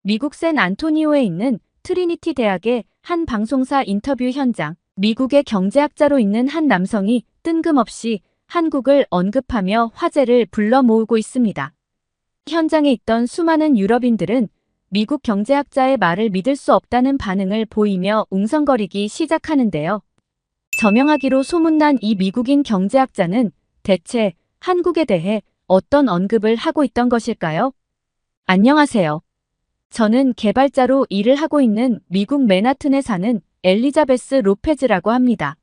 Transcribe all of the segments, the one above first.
미국 샌안토니오에 있는 트리니티 대학의 한 방송사 인터뷰 현장. 미국의 경제학자로 있는 한 남성이 뜬금없이 한국을 언급하며 화제를 불러 모으고 있습니다. 현장에 있던 수많은 유럽인들은 미국 경제학자의 말을 믿을 수 없다는 반응을 보이며 웅성거리기 시작하는데요. 저명하기로 소문난 이 미국인 경제학자는 대체 한국에 대해 어떤 언급을 하고 있던 것일까요? 안녕하세요. 저는 개발자로 일을 하고 있는 미국 맨하튼에 사는 엘리자베스 로페즈라고 합니다.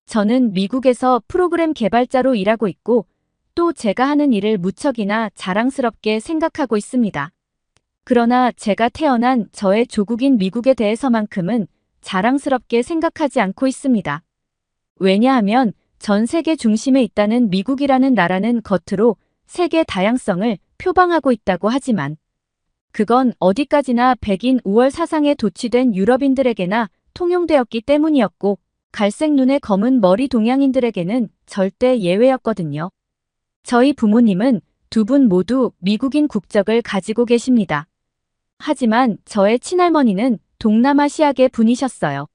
저는 미국에서 프로그램 개발자로 일하고 있고 또 제가 하는 일을 무척이나 자랑스럽게 생각하고 있습니다. 그러나 제가 태어난 저의 조국인 미국에 대해서만큼은 자랑스럽게 생각하지 않고 있습니다. 왜냐하면 전 세계 중심에 있다는 미국이라는 나라는 겉으로 세계 다양성을 표방하고 있다고 하지만 그건 어디까지나 백인 우월 사상에 도취된 유럽인들에게나 통용되었기 때문이었고 갈색 눈의 검은 머리 동양인들에게는 절대 예외였거든요. 저희 부모님은 두 분 모두 미국인 국적을 가지고 계십니다. 하지만 저의 친할머니는 동남아시아계 분이셨어요.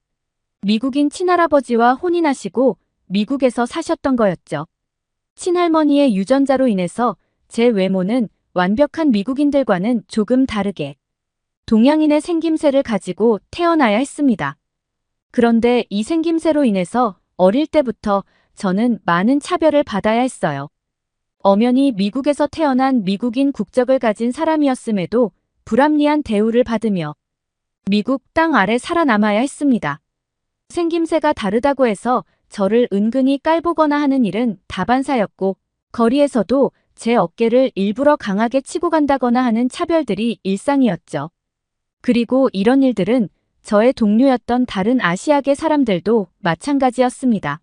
미국인 친할아버지와 혼인하시고 미국에서 사셨던 거였죠. 친할머니의 유전자로 인해서 제 외모는 완벽한 미국인들과는 조금 다르게 동양인의 생김새를 가지고 태어나야 했습니다. 그런데 이 생김새로 인해서 어릴 때부터 저는 많은 차별을 받아야 했어요. 엄연히 미국에서 태어난 미국인 국적을 가진 사람이었음에도 불합리한 대우를 받으며 미국 땅 아래 살아남아야 했습니다. 생김새가 다르다고 해서 저를 은근히 깔보거나 하는 일은 다반사였고 거리에서도 제 어깨를 일부러 강하게 치고 간다거나 하는 차별들이 일상이었죠. 그리고 이런 일들은 저의 동료였던 다른 아시아계 사람들도 마찬가지였습니다.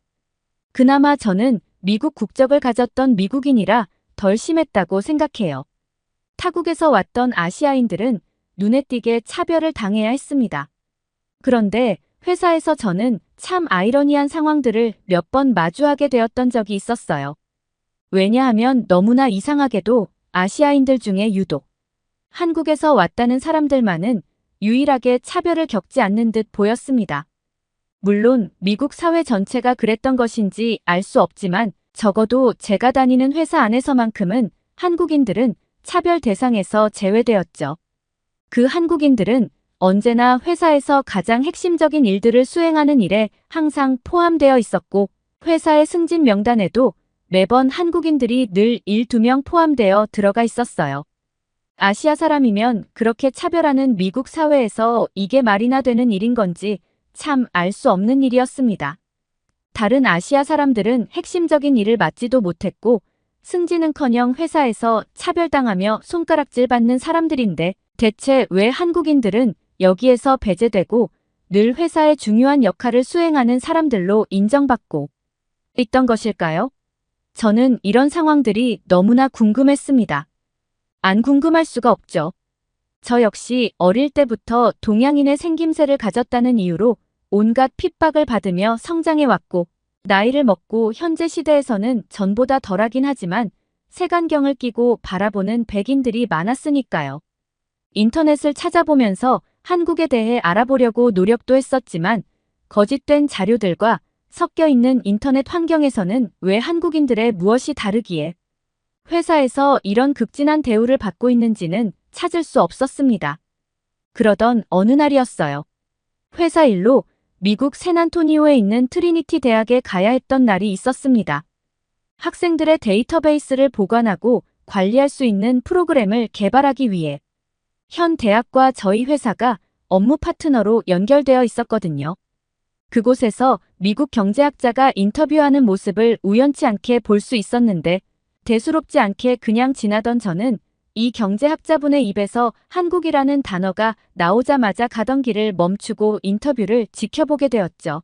그나마 저는 미국 국적을 가졌던 미국인이라 덜 심했다고 생각해요. 타국에서 왔던 아시아인들은 눈에 띄게 차별을 당해야 했습니다. 그런데 회사에서 저는 참 아이러니한 상황들을 몇 번 마주하게 되었던 적이 있었어요. 왜냐하면 너무나 이상하게도 아시아인들 중에 유독 한국에서 왔다는 사람들만은 유일하게 차별을 겪지 않는 듯 보였습니다. 물론 미국 사회 전체가 그랬던 것인지 알 수 없지만 적어도 제가 다니는 회사 안에서만큼은 한국인들은 차별 대상에서 제외되었죠. 그 한국인들은 언제나 회사에서 가장 핵심적인 일들을 수행하는 일에 항상 포함되어 있었고 회사의 승진 명단에도 매번 한국인들이 늘 1~2명 포함되어 들어가 있었어요. 아시아 사람이면 그렇게 차별하는 미국 사회에서 이게 말이나 되는 일인 건지 참 알 수 없는 일이었습니다. 다른 아시아 사람들은 핵심적인 일을 맡지도 못했고 승진은커녕 회사에서 차별당하며 손가락질 받는 사람들인데 대체 왜 한국인들은 여기에서 배제되고 늘 회사의 중요한 역할을 수행하는 사람들로 인정받고 있던 것일까요? 저는 이런 상황들이 너무나 궁금했습니다. 안 궁금할 수가 없죠. 저 역시 어릴 때부터 동양인의 생김새를 가졌다는 이유로 온갖 핍박을 받으며 성장해왔고 나이를 먹고 현재 시대에서는 전보다 덜하긴 하지만 색안경을 끼고 바라보는 백인들이 많았으니까요. 인터넷을 찾아보면서 한국에 대해 알아보려고 노력도 했었지만 거짓된 자료들과 섞여 있는 인터넷 환경에서는 왜 한국인들의 무엇이 다르기에 회사에서 이런 극진한 대우를 받고 있는지는 찾을 수 없었습니다. 그러던 어느 날이었어요. 회사 일로 미국 샌안토니오에 있는 트리니티 대학에 가야 했던 날이 있었습니다. 학생들의 데이터베이스를 보관하고 관리할 수 있는 프로그램을 개발하기 위해 현 대학과 저희 회사가 업무 파트너로 연결되어 있었거든요. 그곳에서 미국 경제학자가 인터뷰하는 모습을 우연치 않게 볼 수 있었는데 대수롭지 않게 그냥 지나던 저는 이 경제학자분의 입에서 한국이라는 단어가 나오자마자 가던 길을 멈추고 인터뷰를 지켜보게 되었죠.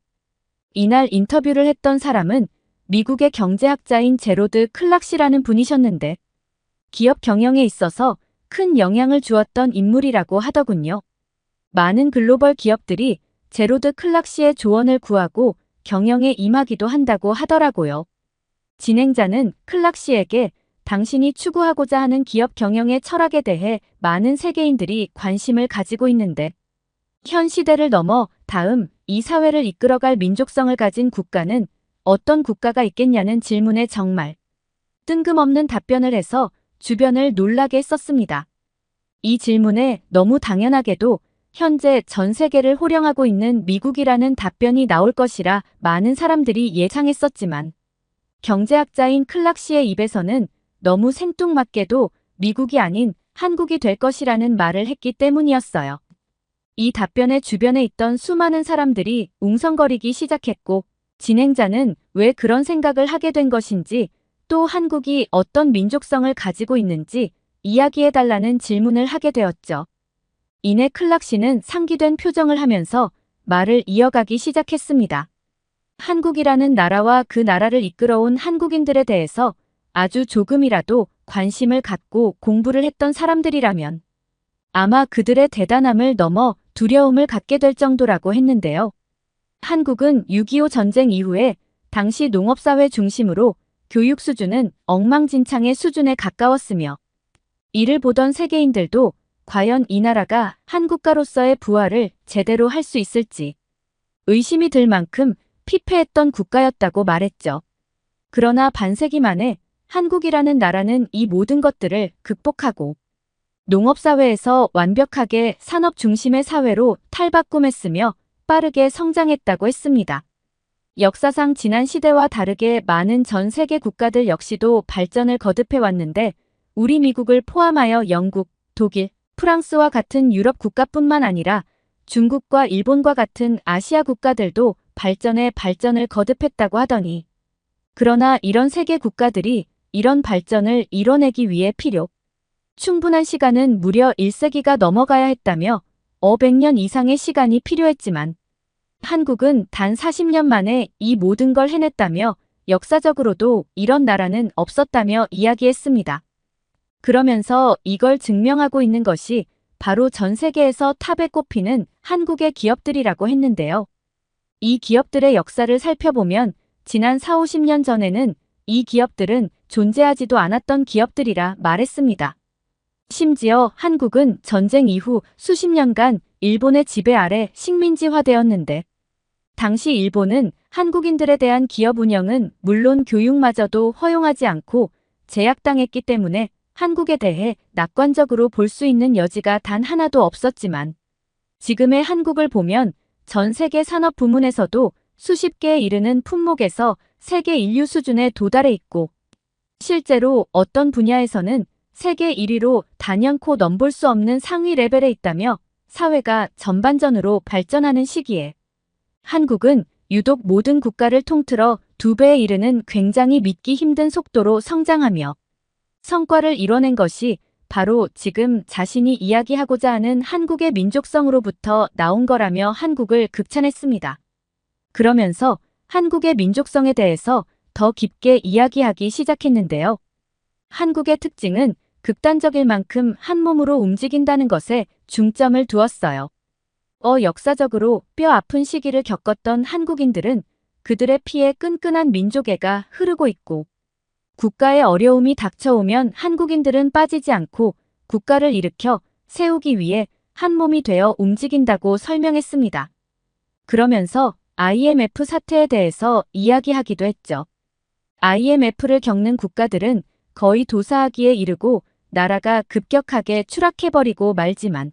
이날 인터뷰를 했던 사람은 미국의 경제학자인 제로드 클락시라는 분이셨는데 기업 경영에 있어서 큰 영향을 주었던 인물이라고 하더군요. 많은 글로벌 기업들이 제로드 클락시의 조언을 구하고 경영에 임하기도 한다고 하더라고요. 진행자는 클락시에게 당신이 추구하고자 하는 기업 경영의 철학에 대해 많은 세계인들이 관심을 가지고 있는데 현 시대를 넘어 다음 이 사회를 이끌어갈 민족성을 가진 국가는 어떤 국가가 있겠냐는 질문에 정말 뜬금없는 답변을 해서 주변을 놀라게 했었습니다. 이 질문에 너무 당연하게도 현재 전 세계를 호령하고 있는 미국이라는 답변이 나올 것이라 많은 사람들이 예상했었지만 경제학자인 클락 씨의 입에서는 너무 생뚱맞게도 미국이 아닌 한국이 될 것이라는 말을 했기 때문이었어요. 이 답변에 주변에 있던 수많은 사람들이 웅성거리기 시작했고 진행자는 왜 그런 생각을 하게 된 것인지 또 한국이 어떤 민족성을 가지고 있는지 이야기해달라는 질문을 하게 되었죠. 이내 클락 씨는 상기된 표정을 하면서 말을 이어가기 시작했습니다. 한국이라는 나라와 그 나라를 이끌어온 한국인들에 대해서 아주 조금이라도 관심을 갖고 공부를 했던 사람들이라면 아마 그들의 대단함을 넘어 두려움을 갖게 될 정도라고 했는데요. 한국은 6.25 전쟁 이후에 당시 농업사회 중심으로 교육 수준은 엉망진창의 수준에 가까웠으며 이를 보던 세계인들도 과연 이 나라가 한국가로서의 부활을 제대로 할 수 있을지 의심이 들 만큼 피폐했던 국가였다고 말했죠. 그러나 반세기 만에 한국이라는 나라는 이 모든 것들을 극복하고 농업사회에서 완벽하게 산업 중심의 사회로 탈바꿈했으며 빠르게 성장했다고 했습니다. 역사상 지난 시대와 다르게 많은 전 세계 국가들 역시도 발전을 거듭해왔는데 우리 미국을 포함하여 영국, 독일, 프랑스와 같은 유럽 국가뿐만 아니라 중국과 일본과 같은 아시아 국가들도 발전에 발전을 거듭했다고 하더니 그러나 이런 세계 국가들이 이런 발전을 이뤄내기 위해 충분한 시간은 무려 1세기가 넘어가야 했다며 500년 이상의 시간이 필요했지만 한국은 단 40년 만에 이 모든 걸 해냈다며 역사적으로도 이런 나라는 없었다며 이야기했습니다. 그러면서 이걸 증명하고 있는 것이 바로 전 세계에서 탑에 꼽히는 한국의 기업들이라고 했는데요. 이 기업들의 역사를 살펴보면 지난 4, 50년 전에는 이 기업들은 존재하지도 않았던 기업들이라 말했습니다. 심지어 한국은 전쟁 이후 수십 년간 일본의 지배 아래 식민지화되었는데 당시 일본은 한국인들에 대한 기업 운영은 물론 교육마저도 허용하지 않고 제약당했기 때문에 한국에 대해 낙관적으로 볼 수 있는 여지가 단 하나도 없었지만 지금의 한국을 보면 전 세계 산업 부문에서도 수십 개에 이르는 품목에서 세계 인류 수준에 도달해 있고 실제로 어떤 분야에서는 세계 1위로 단연코 넘볼 수 없는 상위 레벨에 있다며 사회가 전반전으로 발전하는 시기에 한국은 유독 모든 국가를 통틀어 2배에 이르는 굉장히 믿기 힘든 속도로 성장하며 성과를 이뤄낸 것이 바로 지금 자신이 이야기하고자 하는 한국의 민족성으로부터 나온 거라며 한국을 극찬했습니다. 그러면서 한국의 민족성에 대해서 더 깊게 이야기하기 시작했는데요. 한국의 특징은 극단적일 만큼 한 몸으로 움직인다는 것에 중점을 두었어요. 역사적으로 뼈 아픈 시기를 겪었던 한국인들은 그들의 피에 끈끈한 민족애가 흐르고 있고 국가의 어려움이 닥쳐오면 한국인들은 빠지지 않고 국가를 일으켜 세우기 위해 한 몸이 되어 움직인다고 설명했습니다. 그러면서 IMF 사태에 대해서 이야기하기도 했죠. IMF를 겪는 국가들은 거의 도사하기에 이르고 나라가 급격하게 추락해버리고 말지만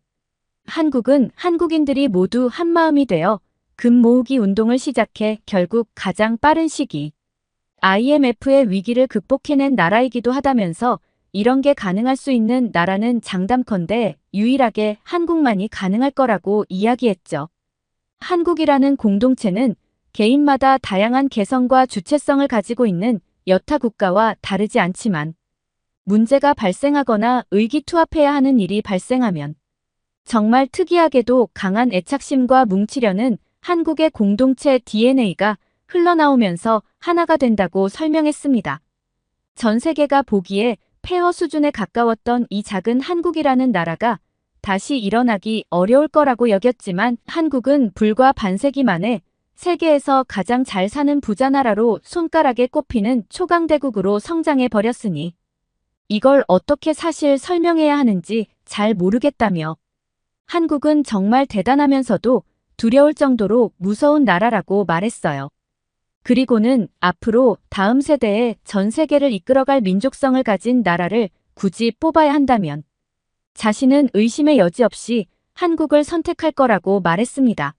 한국은 한국인들이 모두 한마음이 되어 금 모으기 운동을 시작해 결국 가장 빠른 시기 IMF의 위기를 극복해낸 나라이기도 하다면서 이런 게 가능할 수 있는 나라는 장담컨대 유일하게 한국만이 가능할 거라고 이야기했죠. 한국이라는 공동체는 개인마다 다양한 개성과 주체성을 가지고 있는 여타 국가와 다르지 않지만 문제가 발생하거나 의기투합해야 하는 일이 발생하면 정말 특이하게도 강한 애착심과 뭉치려는 한국의 공동체 DNA가 흘러나오면서 하나가 된다고 설명했습니다. 전 세계가 보기에 폐허 수준에 가까웠던 이 작은 한국이라는 나라가 다시 일어나기 어려울 거라고 여겼지만 한국은 불과 반세기 만에 세계에서 가장 잘 사는 부자 나라로 손가락에 꼽히는 초강대국으로 성장해 버렸으니 이걸 어떻게 사실 설명해야 하는지 잘 모르겠다며 한국은 정말 대단하면서도 두려울 정도로 무서운 나라라고 말했어요. 그리고는 앞으로 다음 세대에 전 세계를 이끌어갈 민족성을 가진 나라를 굳이 뽑아야 한다면 자신은 의심의 여지 없이 한국을 선택할 거라고 말했습니다.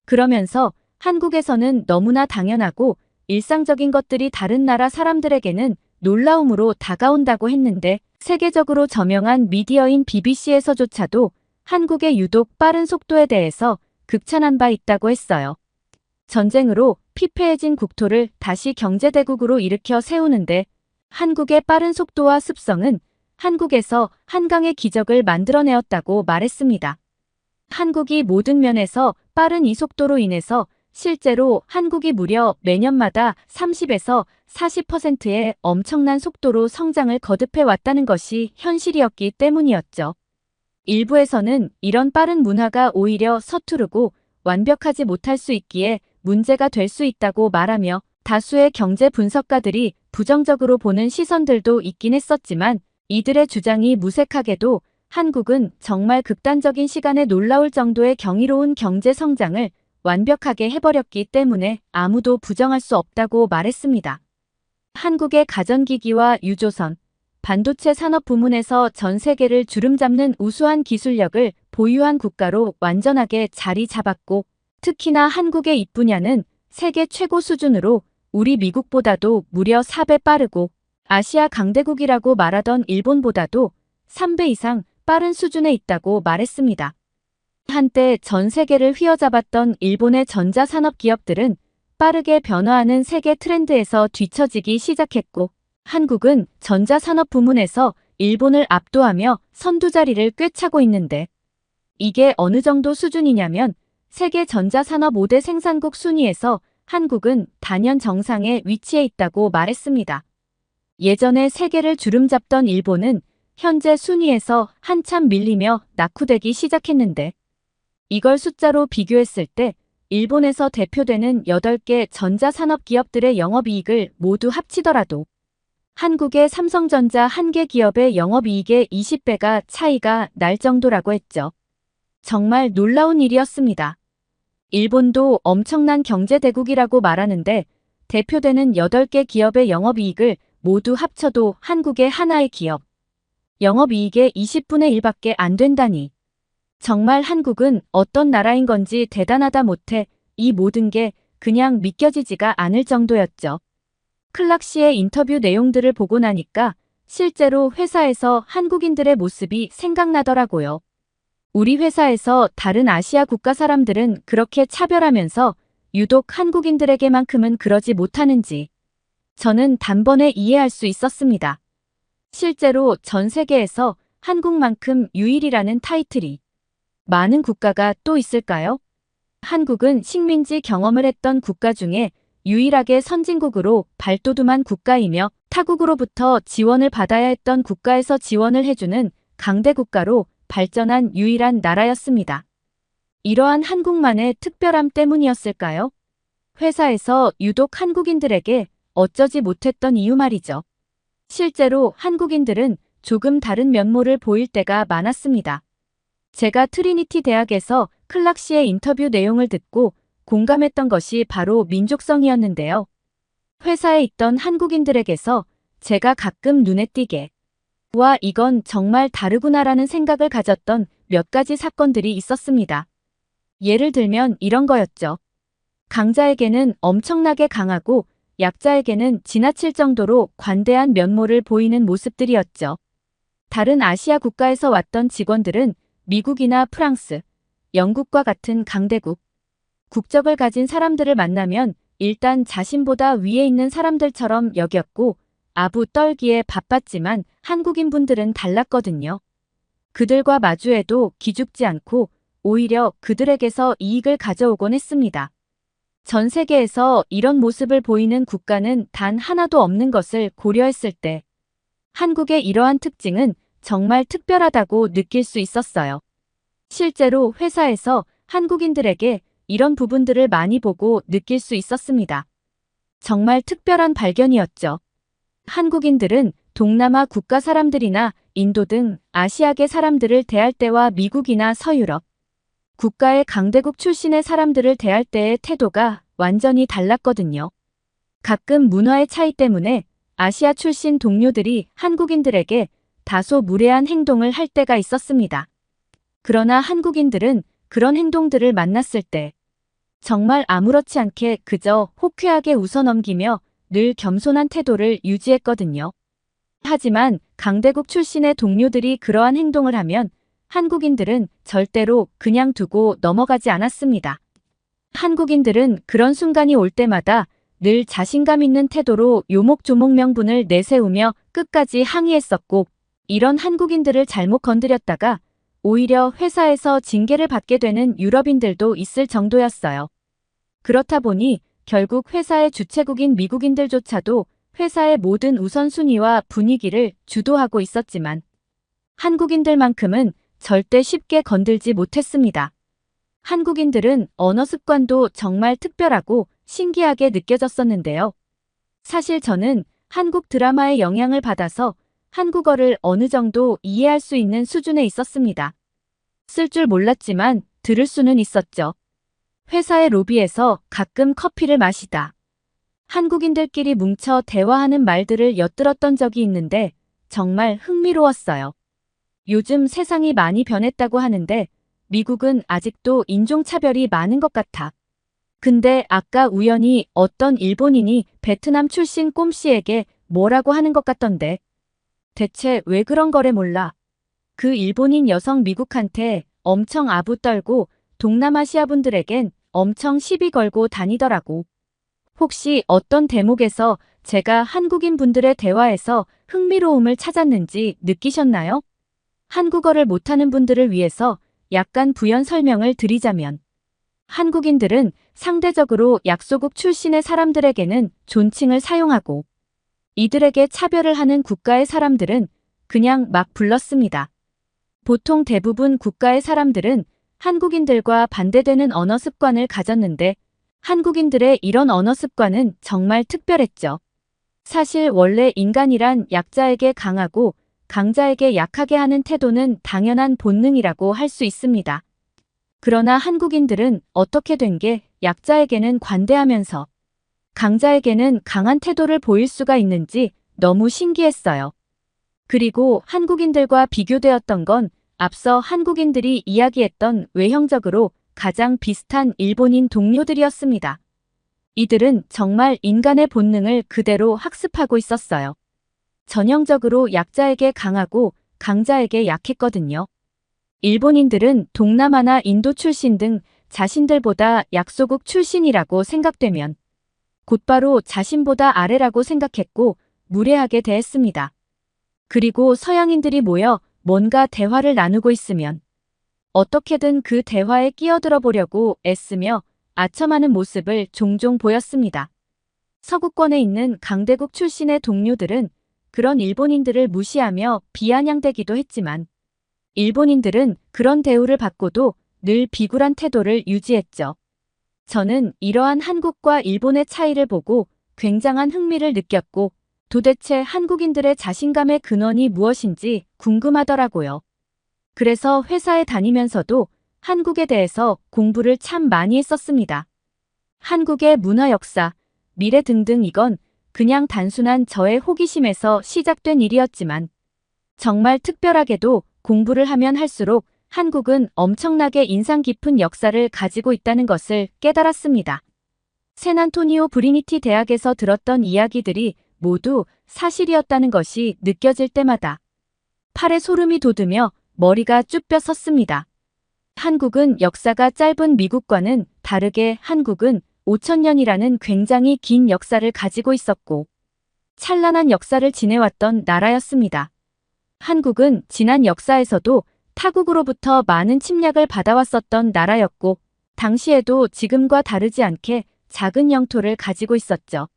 그러면서 한국에서는 너무나 당연하고 일상적인 것들이 다른 나라 사람들에게는 놀라움으로 다가온다고 했는데 세계적으로 저명한 미디어인 BBC에서조차도 한국의 유독 빠른 속도에 대해서 극찬한 바 있다고 했어요. 전쟁으로 피폐해진 국토를 다시 경제대국으로 일으켜 세우는데 한국의 빠른 속도와 습성은 한국에서 한강의 기적을 만들어내었다고 말했습니다. 한국이 모든 면에서 빠른 이 속도로 인해서 실제로 한국이 무려 매년마다 30에서 40%의 엄청난 속도로 성장을 거듭해 왔다는 것이 현실이었기 때문이었죠. 일부에서는 이런 빠른 문화가 오히려 서투르고 완벽하지 못할 수 있기에 문제가 될 수 있다고 말하며 다수의 경제 분석가들이 부정적으로 보는 시선들도 있긴 했었지만 이들의 주장이 무색하게도 한국은 정말 극단적인 시간에 놀라울 정도의 경이로운 경제 성장을 완벽하게 해버렸기 때문에 아무도 부정할 수 없다고 말했습니다. 한국의 가전기기와 유조선, 반도체 산업 부문에서 전 세계를 주름잡는 우수한 기술력을 보유한 국가로 완전하게 자리 잡았고 특히나 한국의 이 분야는 세계 최고 수준으로 우리 미국보다도 무려 4배 빠르고 아시아 강대국이라고 말하던 일본보다도 3배 이상 빠른 수준에 있다고 말했습니다. 한때 전 세계를 휘어잡았던 일본의 전자산업 기업들은 빠르게 변화하는 세계 트렌드에서 뒤처지기 시작했고 한국은 전자산업 부문에서 일본을 압도하며 선두자리를 꿰차고 있는데 이게 어느 정도 수준이냐면 세계 전자산업 5대 생산국 순위에서 한국은 단연 정상에 위치해 있다고 말했습니다. 예전에 세계를 주름잡던 일본은 현재 순위에서 한참 밀리며 낙후되기 시작했는데 이걸 숫자로 비교했을 때 일본에서 대표되는 8개 전자산업 기업들의 영업이익을 모두 합치더라도 한국의 삼성전자 1개 기업의 영업이익의 20배가 차이가 날 정도라고 했죠. 정말 놀라운 일이었습니다. 일본도 엄청난 경제대국이라고 말하는데 대표되는 8개 기업의 영업이익을 모두 합쳐도 한국의 하나의 기업 영업이익의 20분의 1밖에 안 된다니. 정말 한국은 어떤 나라인 건지 대단하다 못해 이 모든 게 그냥 믿겨지지가 않을 정도였죠. 클락 씨의 인터뷰 내용들을 보고 나니까 실제로 회사에서 한국인들의 모습이 생각나더라고요. 우리 회사에서 다른 아시아 국가 사람들은 그렇게 차별하면서 유독 한국인들에게만큼은 그러지 못하는지 저는 단번에 이해할 수 있었습니다. 실제로 전 세계에서 한국만큼 유일이라는 타이틀이 많은 국가가 또 있을까요? 한국은 식민지 경험을 했던 국가 중에 유일하게 선진국으로 발돋움한 국가이며 타국으로부터 지원을 받아야 했던 국가에서 지원을 해주는 강대국가로 발전한 유일한 나라였습니다. 이러한 한국만의 특별함 때문이었을까요? 회사에서 유독 한국인들에게 어쩌지 못했던 이유 말이죠. 실제로 한국인들은 조금 다른 면모를 보일 때가 많았습니다. 제가 트리니티 대학에서 클락 씨의 인터뷰 내용을 듣고 공감했던 것이 바로 민족성이었는데요. 회사에 있던 한국인들에게서 제가 가끔 눈에 띄게 와, 이건 정말 다르구나라는 생각을 가졌던 몇 가지 사건들이 있었습니다. 예를 들면 이런 거였죠. 강자에게는 엄청나게 강하고 약자에게는 지나칠 정도로 관대한 면모를 보이는 모습들이었죠. 다른 아시아 국가에서 왔던 직원들은 미국이나 프랑스, 영국과 같은 강대국, 국적을 가진 사람들을 만나면 일단 자신보다 위에 있는 사람들처럼 여겼고 아부 떨기에 바빴지만 한국인분들은 달랐거든요. 그들과 마주해도 기죽지 않고 오히려 그들에게서 이익을 가져오곤 했습니다. 전 세계에서 이런 모습을 보이는 국가는 단 하나도 없는 것을 고려했을 때 한국의 이러한 특징은 정말 특별하다고 느낄 수 있었어요. 실제로 회사에서 한국인들에게 이런 부분들을 많이 보고 느낄 수 있었습니다. 정말 특별한 발견이었죠. 한국인들은 동남아 국가 사람들이나 인도 등 아시아계 사람들을 대할 때와 미국이나 서유럽 국가의 강대국 출신의 사람들을 대할 때의 태도가 완전히 달랐거든요. 가끔 문화의 차이 때문에 아시아 출신 동료들이 한국인들에게 다소 무례한 행동을 할 때가 있었습니다. 그러나 한국인들은 그런 행동들을 만났을 때 정말 아무렇지 않게 그저 호쾌하게 웃어넘기며 늘 겸손한 태도를 유지했거든요. 하지만 강대국 출신의 동료들이 그러한 행동을 하면 한국인들은 절대로 그냥 두고 넘어가지 않았습니다. 한국인들은 그런 순간이 올 때마다 늘 자신감 있는 태도로 요목조목 명분을 내세우며 끝까지 항의했었고, 이런 한국인들을 잘못 건드렸다가 오히려 회사에서 징계를 받게 되는 유럽인들도 있을 정도였어요. 그렇다 보니 결국 회사의 주최국인 미국인들조차도 회사의 모든 우선순위와 분위기를 주도하고 있었지만 한국인들만큼은 절대 쉽게 건들지 못했습니다. 한국인들은 언어 습관도 정말 특별하고 신기하게 느껴졌었는데요. 사실 저는 한국 드라마의 영향을 받아서 한국어를 어느 정도 이해할 수 있는 수준에 있었습니다. 쓸 줄 몰랐지만 들을 수는 있었죠. 회사의 로비에서 가끔 커피를 마시다 한국인들끼리 뭉쳐 대화하는 말들을 엿들었던 적이 있는데 정말 흥미로웠어요. 요즘 세상이 많이 변했다고 하는데 미국은 아직도 인종차별이 많은 것 같아. 근데 아까 우연히 어떤 일본인이 베트남 출신 꼼씨에게 뭐라고 하는 것 같던데. 대체 왜 그런 거래 몰라. 그 일본인 여성 미국한테 엄청 아부떨고 동남아시아 분들에겐 엄청 시비 걸고 다니더라고. 혹시 어떤 대목에서 제가 한국인 분들의 대화에서 흥미로움을 찾았는지 느끼셨나요? 한국어를 못하는 분들을 위해서 약간 부연 설명을 드리자면 한국인들은 상대적으로 약소국 출신의 사람들에게는 존칭을 사용하고 이들에게 차별을 하는 국가의 사람들은 그냥 막 불렀습니다. 보통 대부분 국가의 사람들은 한국인들과 반대되는 언어 습관을 가졌는데 한국인들의 이런 언어 습관은 정말 특별했죠. 사실 원래 인간이란 약자에게 강하고 강자에게 약하게 하는 태도는 당연한 본능이라고 할 수 있습니다. 그러나 한국인들은 어떻게 된 게 약자에게는 관대하면서 강자에게는 강한 태도를 보일 수가 있는지 너무 신기했어요. 그리고 한국인들과 비교되었던 건 앞서 한국인들이 이야기했던 외형적으로 가장 비슷한 일본인 동료들이었습니다. 이들은 정말 인간의 본능을 그대로 학습하고 있었어요. 전형적으로 약자에게 강하고 강자에게 약했거든요. 일본인들은 동남아나 인도 출신 등 자신들보다 약소국 출신이라고 생각되면 곧바로 자신보다 아래라고 생각했고 무례하게 대했습니다. 그리고 서양인들이 모여 뭔가 대화를 나누고 있으면 어떻게든 그 대화에 끼어들어 보려고 애쓰며 아첨하는 모습을 종종 보였습니다. 서구권에 있는 강대국 출신의 동료들은 그런 일본인들을 무시하며 비아냥대기도 했지만 일본인들은 그런 대우를 받고도 늘 비굴한 태도를 유지했죠. 저는 이러한 한국과 일본의 차이를 보고 굉장한 흥미를 느꼈고 도대체 한국인들의 자신감의 근원이 무엇인지 궁금하더라고요. 그래서 회사에 다니면서도 한국에 대해서 공부를 참 많이 했었습니다. 한국의 문화 역사, 미래 등등 이건 그냥 단순한 저의 호기심에서 시작된 일이었지만 정말 특별하게도 공부를 하면 할수록 한국은 엄청나게 인상 깊은 역사를 가지고 있다는 것을 깨달았습니다. 샌안토니오 브리니티 대학에서 들었던 이야기들이 모두 사실이었다는 것이 느껴질 때마다 팔에 소름이 돋으며 머리가 쭈뼛 섰습니다. 한국은 역사가 짧은 미국과는 다르게 한국은 5,000년이라는 굉장히 긴 역사를 가지고 있었고 찬란한 역사를 지내왔던 나라였습니다. 한국은 지난 역사에서도 타국으로부터 많은 침략을 받아왔었던 나라였고 당시에도 지금과 다르지 않게 작은 영토를 가지고 있었죠.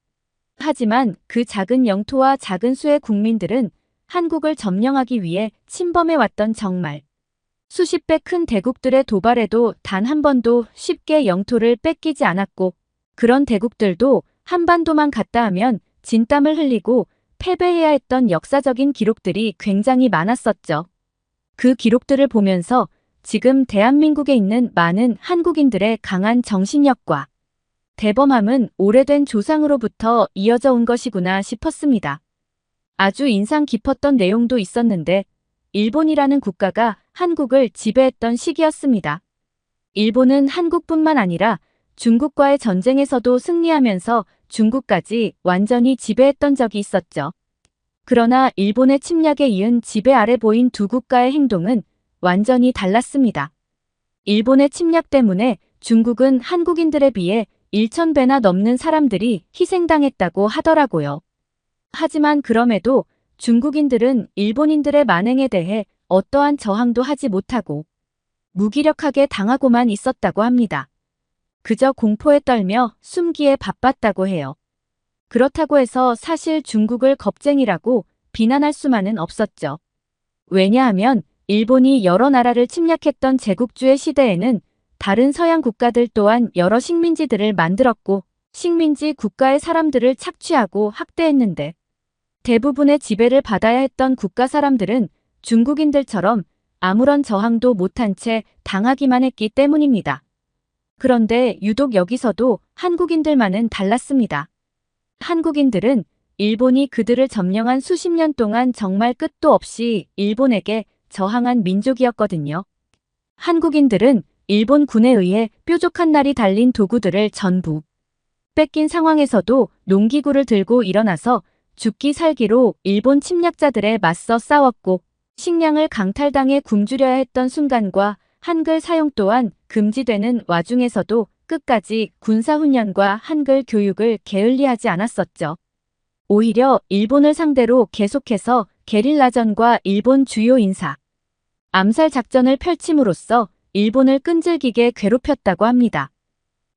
하지만 그 작은 영토와 작은 수의 국민들은 한국을 점령하기 위해 침범해왔던 정말 수십 배 큰 대국들의 도발에도 단 한 번도 쉽게 영토를 뺏기지 않았고 그런 대국들도 한반도만 갔다 하면 진땀을 흘리고 패배해야 했던 역사적인 기록들이 굉장히 많았었죠. 그 기록들을 보면서 지금 대한민국에 있는 많은 한국인들의 강한 정신력과 대범함은 오래된 조상으로부터 이어져 온 것이구나 싶었습니다. 아주 인상 깊었던 내용도 있었는데 일본이라는 국가가 한국을 지배했던 시기였습니다. 일본은 한국뿐만 아니라 중국과의 전쟁에서도 승리하면서 중국까지 완전히 지배했던 적이 있었죠. 그러나 일본의 침략에 이은 지배 아래 보인 두 국가의 행동은 완전히 달랐습니다. 일본의 침략 때문에 중국은 한국인들에 비해 1000배나 넘는 사람들이 희생당했다고 하더라고요. 하지만 그럼에도 중국인들은 일본인들의 만행에 대해 어떠한 저항도 하지 못하고 무기력하게 당하고만 있었다고 합니다. 그저 공포에 떨며 숨기에 바빴다고 해요. 그렇다고 해서 사실 중국을 겁쟁이라고 비난할 수만은 없었죠. 왜냐하면 일본이 여러 나라를 침략했던 제국주의 시대에는 다른 서양 국가들 또한 여러 식민지들을 만들었고 식민지 국가의 사람들을 착취하고 학대했는데 대부분의 지배를 받아야 했던 국가 사람들은 중국인들처럼 아무런 저항도 못한 채 당하기만 했기 때문입니다. 그런데 유독 여기서도 한국인들만은 달랐습니다. 한국인들은 일본이 그들을 점령한 수십 년 동안 정말 끝도 없이 일본에게 저항한 민족이었거든요. 한국인들은 일본 군에 의해 뾰족한 날이 달린 도구들을 전부 뺏긴 상황에서도 농기구를 들고 일어나서 죽기 살기로 일본 침략자들에 맞서 싸웠고 식량을 강탈당해 굶주려야 했던 순간과 한글 사용 또한 금지되는 와중에서도 끝까지 군사훈련과 한글 교육을 게을리하지 않았었죠. 오히려 일본을 상대로 계속해서 게릴라전과 일본 주요 인사, 암살 작전을 펼침으로써 일본을 끈질기게 괴롭혔다고 합니다.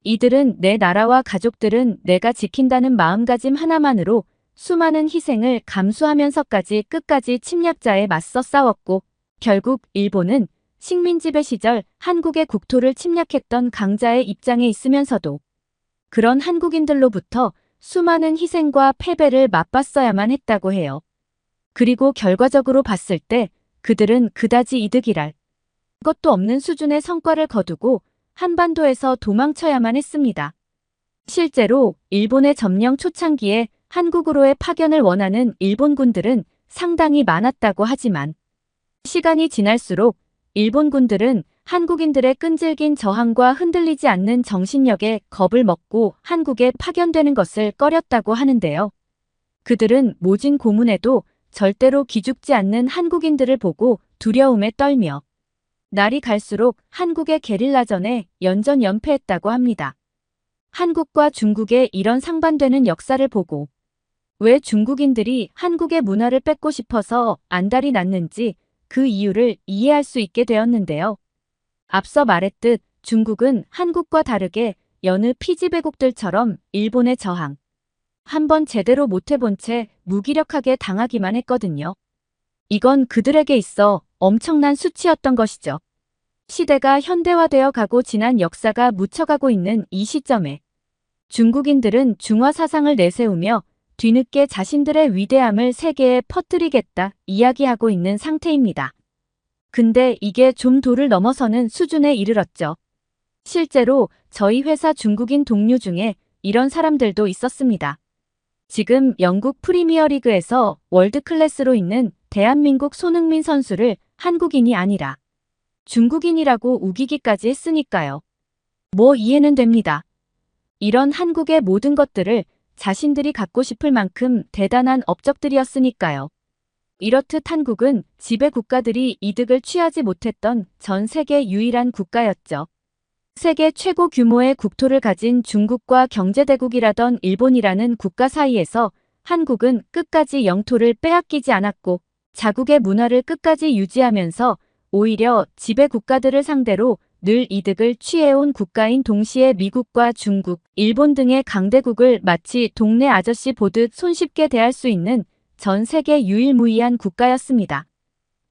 이들은 내 나라와 가족들은 내가 지킨다는 마음가짐 하나만으로 수많은 희생을 감수하면서까지 끝까지 침략자에 맞서 싸웠고 결국 일본은 식민지배 시절 한국의 국토를 침략했던 강자의 입장에 있으면서도 그런 한국인들로부터 수많은 희생과 패배를 맛봤어야만 했다고 해요. 그리고 결과적으로 봤을 때 그들은 그다지 이득이랄 것도 없는 수준의 성과를 거두고 한반도에서 도망쳐야만 했습니다. 실제로 일본의 점령 초창기에 한국으로의 파견을 원하는 일본군들은 상당히 많았다고 하지만 시간이 지날수록 일본군들은 한국인들의 끈질긴 저항과 흔들리지 않는 정신력에 겁을 먹고 한국에 파견되는 것을 꺼렸다고 하는데요. 그들은 모진 고문에도 절대로 기죽지 않는 한국인들을 보고 두려움에 떨며 날이 갈수록 한국의 게릴라전에 연전연패했다고 합니다. 한국과 중국의 이런 상반되는 역사를 보고 왜 중국인들이 한국의 문화를 뺏고 싶어서 안달이 났는지 그 이유를 이해할 수 있게 되었는데요. 앞서 말했듯 중국은 한국과 다르게 여느 피지배국들처럼 일본의 저항, 한번 제대로 못해본 채 무기력하게 당하기만 했거든요. 이건 그들에게 있어 엄청난 수치였던 것이죠. 시대가 현대화되어 가고 지난 역사가 묻혀가고 있는 이 시점에 중국인들은 중화 사상을 내세우며 뒤늦게 자신들의 위대함을 세계에 퍼뜨리겠다 이야기하고 있는 상태입니다. 근데 이게 좀 도를 넘어서는 수준에 이르렀죠. 실제로 저희 회사 중국인 동료 중에 이런 사람들도 있었습니다. 지금 영국 프리미어리그에서 월드클래스로 있는 대한민국 손흥민 선수를 한국인이 아니라 중국인이라고 우기기까지 했으니까요. 뭐 이해는 됩니다. 이런 한국의 모든 것들을 자신들이 갖고 싶을 만큼 대단한 업적들이었으니까요. 이렇듯 한국은 지배 국가들이 이득을 취하지 못했던 전 세계 유일한 국가였죠. 세계 최고 규모의 국토를 가진 중국과 경제대국이라던 일본이라는 국가 사이에서 한국은 끝까지 영토를 빼앗기지 않았고 자국의 문화를 끝까지 유지하면서 오히려 지배 국가들을 상대로 늘 이득을 취해온 국가인 동시에 미국과 중국, 일본 등의 강대국을 마치 동네 아저씨 보듯 손쉽게 대할 수 있는 전 세계 유일무이한 국가였습니다.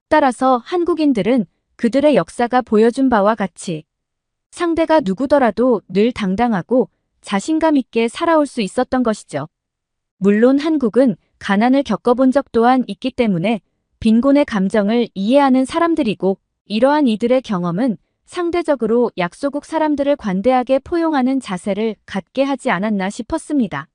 따라서 한국인들은 그들의 역사가 보여준 바와 같이 상대가 누구더라도 늘 당당하고 자신감 있게 살아올 수 있었던 것이죠. 물론 한국은 가난을 겪어본 적 또한 있기 때문에 빈곤의 감정을 이해하는 사람들이고, 이러한 이들의 경험은 상대적으로 약소국 사람들을 관대하게 포용하는 자세를 갖게 하지 않았나 싶었습니다.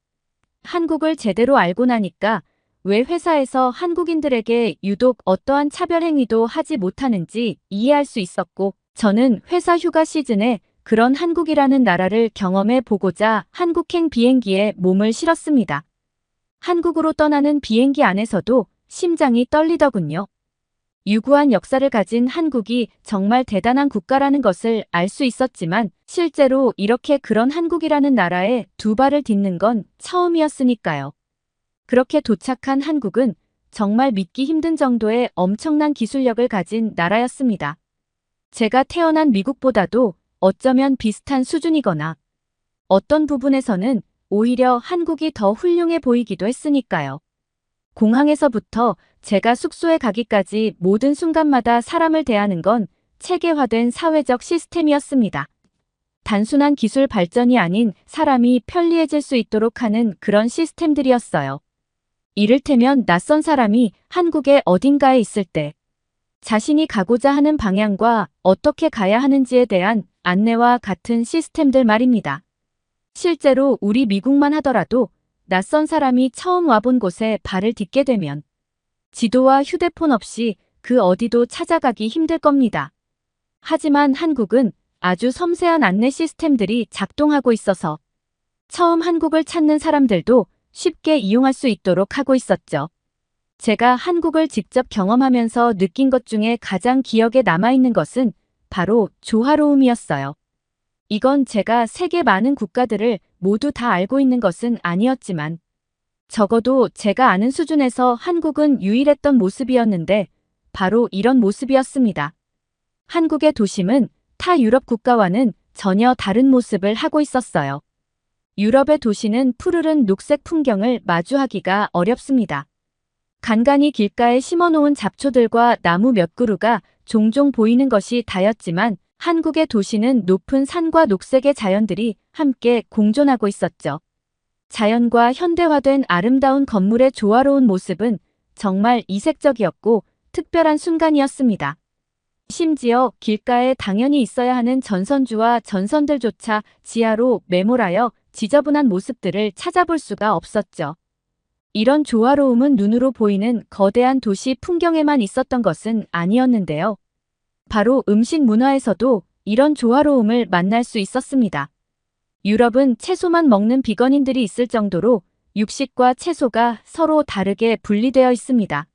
한국을 제대로 알고 나니까 왜 회사에서 한국인들에게 유독 어떠한 차별 행위도 하지 못하는지 이해할 수 있었고, 저는 회사 휴가 시즌에 그런 한국이라는 나라를 경험해 보고자 한국행 비행기에 몸을 실었습니다. 한국으로 떠나는 비행기 안에서도 심장이 떨리더군요. 유구한 역사를 가진 한국이 정말 대단한 국가라는 것을 알 수 있었지만 실제로 이렇게 그런 한국이라는 나라에 두 발을 딛는 건 처음이었으니까요. 그렇게 도착한 한국은 정말 믿기 힘든 정도의 엄청난 기술력을 가진 나라였습니다. 제가 태어난 미국보다도 어쩌면 비슷한 수준이거나 어떤 부분에서는 오히려 한국이 더 훌륭해 보이기도 했으니까요. 공항에서부터 제가 숙소에 가기까지 모든 순간마다 사람을 대하는 건 체계화된 사회적 시스템이었습니다. 단순한 기술 발전이 아닌 사람이 편리해질 수 있도록 하는 그런 시스템들이었어요. 이를테면 낯선 사람이 한국의 어딘가에 있을 때 자신이 가고자 하는 방향과 어떻게 가야 하는지에 대한 안내와 같은 시스템들 말입니다. 실제로 우리 미국만 하더라도 낯선 사람이 처음 와본 곳에 발을 딛게 되면 지도와 휴대폰 없이 그 어디도 찾아가기 힘들 겁니다. 하지만 한국은 아주 섬세한 안내 시스템들이 작동하고 있어서 처음 한국을 찾는 사람들도 쉽게 이용할 수 있도록 하고 있었죠. 제가 한국을 직접 경험하면서 느낀 것 중에 가장 기억에 남아있는 것은 바로 조화로움이었어요. 이건 제가 세계 많은 국가들을 모두 다 알고 있는 것은 아니었지만 적어도 제가 아는 수준에서 한국은 유일했던 모습이었는데 바로 이런 모습이었습니다. 한국의 도심은 타 유럽 국가와는 전혀 다른 모습을 하고 있었어요. 유럽의 도시는 푸르른 녹색 풍경을 마주하기가 어렵습니다. 간간히 길가에 심어놓은 잡초들과 나무 몇 그루가 종종 보이는 것이 다였지만 한국의 도시는 높은 산과 녹색의 자연들이 함께 공존하고 있었죠. 자연과 현대화된 아름다운 건물의 조화로운 모습은 정말 이색적이었고 특별한 순간이었습니다. 심지어 길가에 당연히 있어야 하는 전선주와 전선들조차 지하로 매몰하여 지저분한 모습들을 찾아볼 수가 없었죠. 이런 조화로움은 눈으로 보이는 거대한 도시 풍경에만 있었던 것은 아니었는데요. 바로 음식 문화에서도 이런 조화로움을 만날 수 있었습니다. 유럽은 채소만 먹는 비건인들이 있을 정도로 육식과 채소가 서로 다르게 분리되어 있습니다.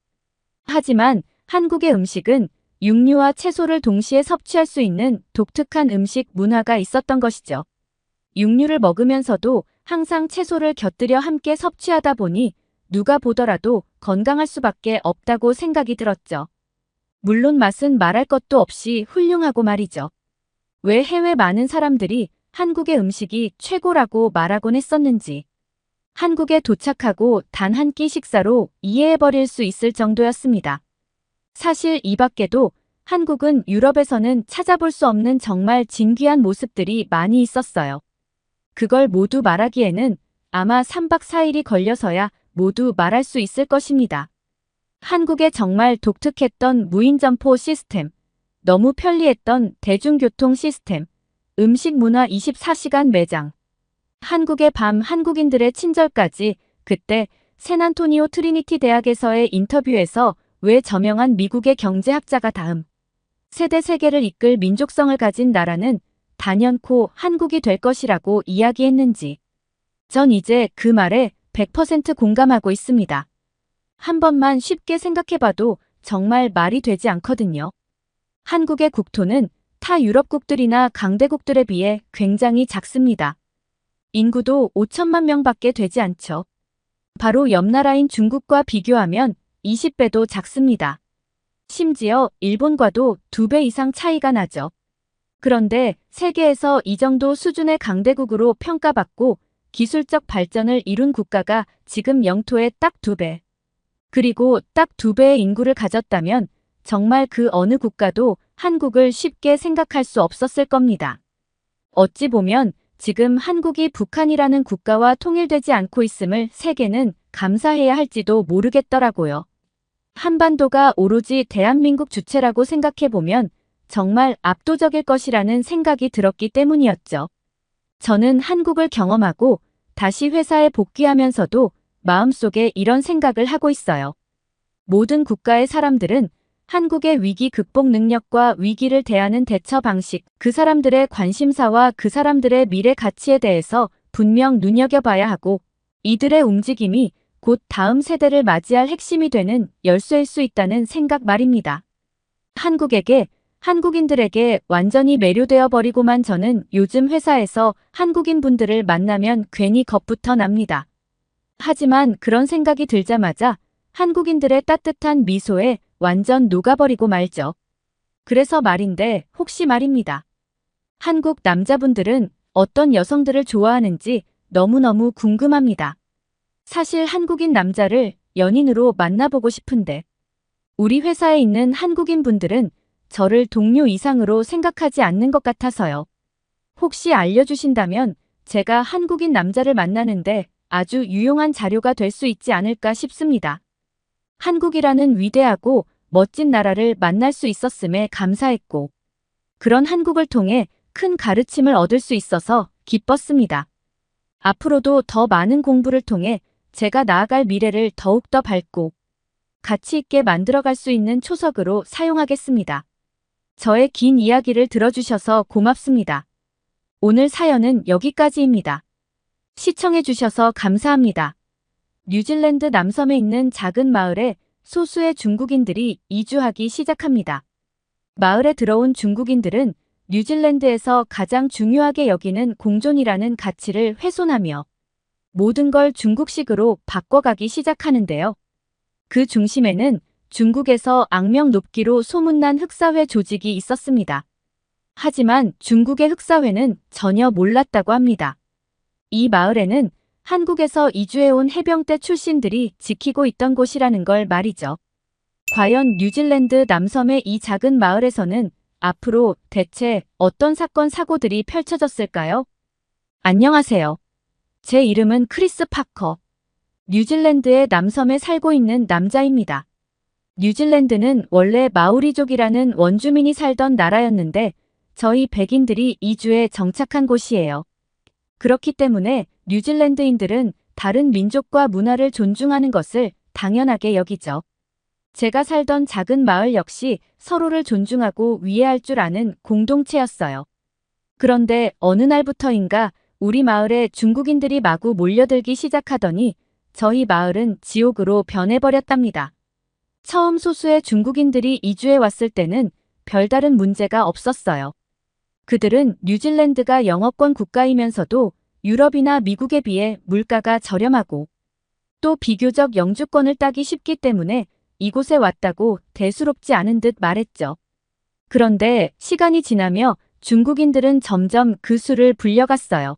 하지만 한국의 음식은 육류와 채소를 동시에 섭취할 수 있는 독특한 음식 문화가 있었던 것이죠. 육류를 먹으면서도 항상 채소를 곁들여 함께 섭취하다 보니 누가 보더라도 건강할 수밖에 없다고 생각이 들었죠. 물론 맛은 말할 것도 없이 훌륭하고 말이죠. 왜 해외 많은 사람들이 한국의 음식이 최고라고 말하곤 했었는지 한국에 도착하고 단 한 끼 식사로 이해해버릴 수 있을 정도였습니다. 사실 이 밖에도 한국은 유럽에서는 찾아볼 수 없는 정말 진귀한 모습들이 많이 있었어요. 그걸 모두 말하기에는 아마 3박 4일이 걸려서야 모두 말할 수 있을 것입니다. 한국의 정말 독특했던 무인점포 시스템, 너무 편리했던 대중교통 시스템, 음식 문화 24시간 매장, 한국의 밤 한국인들의 친절까지 그때 샌안토니오 트리니티 대학에서의 인터뷰에서 왜 저명한 미국의 경제학자가 다음 세대 세계를 이끌 민족성을 가진 나라는 단연코 한국이 될 것이라고 이야기했는지 전 이제 그 말에 100% 공감하고 있습니다. 한 번만 쉽게 생각해봐도 정말 말이 되지 않거든요. 한국의 국토는 타 유럽국들이나 강대국들에 비해 굉장히 작습니다. 인구도 5천만 명밖에 되지 않죠. 바로 옆 나라인 중국과 비교하면 20배도 작습니다. 심지어 일본과도 2배 이상 차이가 나죠. 그런데 세계에서 이 정도 수준의 강대국으로 평가받고 기술적 발전을 이룬 국가가 지금 영토의 딱 2배. 그리고 딱 2배의 인구를 가졌다면 정말 그 어느 국가도 한국을 쉽게 생각할 수 없었을 겁니다. 어찌 보면 지금 한국이 북한이라는 국가와 통일되지 않고 있음을 세계는 감사해야 할지도 모르겠더라고요. 한반도가 오로지 대한민국 주체라고 생각해보면 정말 압도적일 것이라는 생각이 들었기 때문이었죠. 저는 한국을 경험하고 다시 회사에 복귀하면서도 마음속에 이런 생각을 하고 있어요. 모든 국가의 사람들은 한국의 위기 극복 능력과 위기를 대하는 대처 방식, 그 사람들의 관심사와 그 사람들의 미래 가치에 대해서 분명 눈여겨봐야 하고 이들의 움직임이 곧 다음 세대를 맞이할 핵심이 되는 열쇠일 수 있다는 생각 말입니다. 한국인들에게 완전히 매료되어 버리고만 저는 요즘 회사에서 한국인 분들을 만나면 괜히 겁부터 납니다. 하지만 그런 생각이 들자마자 한국인들의 따뜻한 미소에 완전 녹아버리고 말죠. 그래서 말인데 혹시 말입니다. 한국 남자분들은 어떤 여성들을 좋아하는지 너무너무 궁금합니다. 사실 한국인 남자를 연인으로 만나보고 싶은데 우리 회사에 있는 한국인 분들은 저를 동료 이상으로 생각하지 않는 것 같아서요. 혹시 알려주신다면 제가 한국인 남자를 만나는데 아주 유용한 자료가 될 수 있지 않을까 싶습니다. 한국이라는 위대하고 멋진 나라를 만날 수 있었음에 감사했고 그런 한국을 통해 큰 가르침을 얻을 수 있어서 기뻤습니다. 앞으로도 더 많은 공부를 통해 제가 나아갈 미래를 더욱더 밝고 가치 있게 만들어갈 수 있는 초석으로 사용하겠습니다. 저의 긴 이야기를 들어주셔서 고맙습니다. 오늘 사연은 여기까지입니다. 시청해주셔서 감사합니다. 뉴질랜드 남섬에 있는 작은 마을에 소수의 중국인들이 이주하기 시작합니다. 마을에 들어온 중국인들은 뉴질랜드에서 가장 중요하게 여기는 공존이라는 가치를 훼손하며 모든 걸 중국식으로 바꿔가기 시작하는데요. 그 중심에는 중국에서 악명 높기로 소문난 흑사회 조직이 있었습니다. 하지만 중국의 흑사회는 전혀 몰랐다고 합니다. 이 마을에는 한국에서 이주해온 해병대 출신들이 지키고 있던 곳이라는 걸 말이죠. 과연 뉴질랜드 남섬의 이 작은 마을에서는 앞으로 대체 어떤 사건 사고들이 펼쳐졌을까요? 안녕하세요. 제 이름은 크리스 파커. 뉴질랜드의 남섬에 살고 있는 남자입니다. 뉴질랜드는 원래 마오리족이라는 원주민이 살던 나라였는데 저희 백인들이 이주해 정착한 곳이에요. 그렇기 때문에 뉴질랜드인들은 다른 민족과 문화를 존중하는 것을 당연하게 여기죠. 제가 살던 작은 마을 역시 서로를 존중하고 위해할 줄 아는 공동체였어요. 그런데 어느 날부터인가 우리 마을에 중국인들이 마구 몰려들기 시작하더니 저희 마을은 지옥으로 변해버렸답니다. 처음 소수의 중국인들이 이주해 왔을 때는 별다른 문제가 없었어요. 그들은 뉴질랜드가 영어권 국가이면서도 유럽이나 미국에 비해 물가가 저렴하고 또 비교적 영주권을 따기 쉽기 때문에 이곳에 왔다고 대수롭지 않은 듯 말했죠. 그런데 시간이 지나며 중국인들은 점점 그 수를 불려갔어요.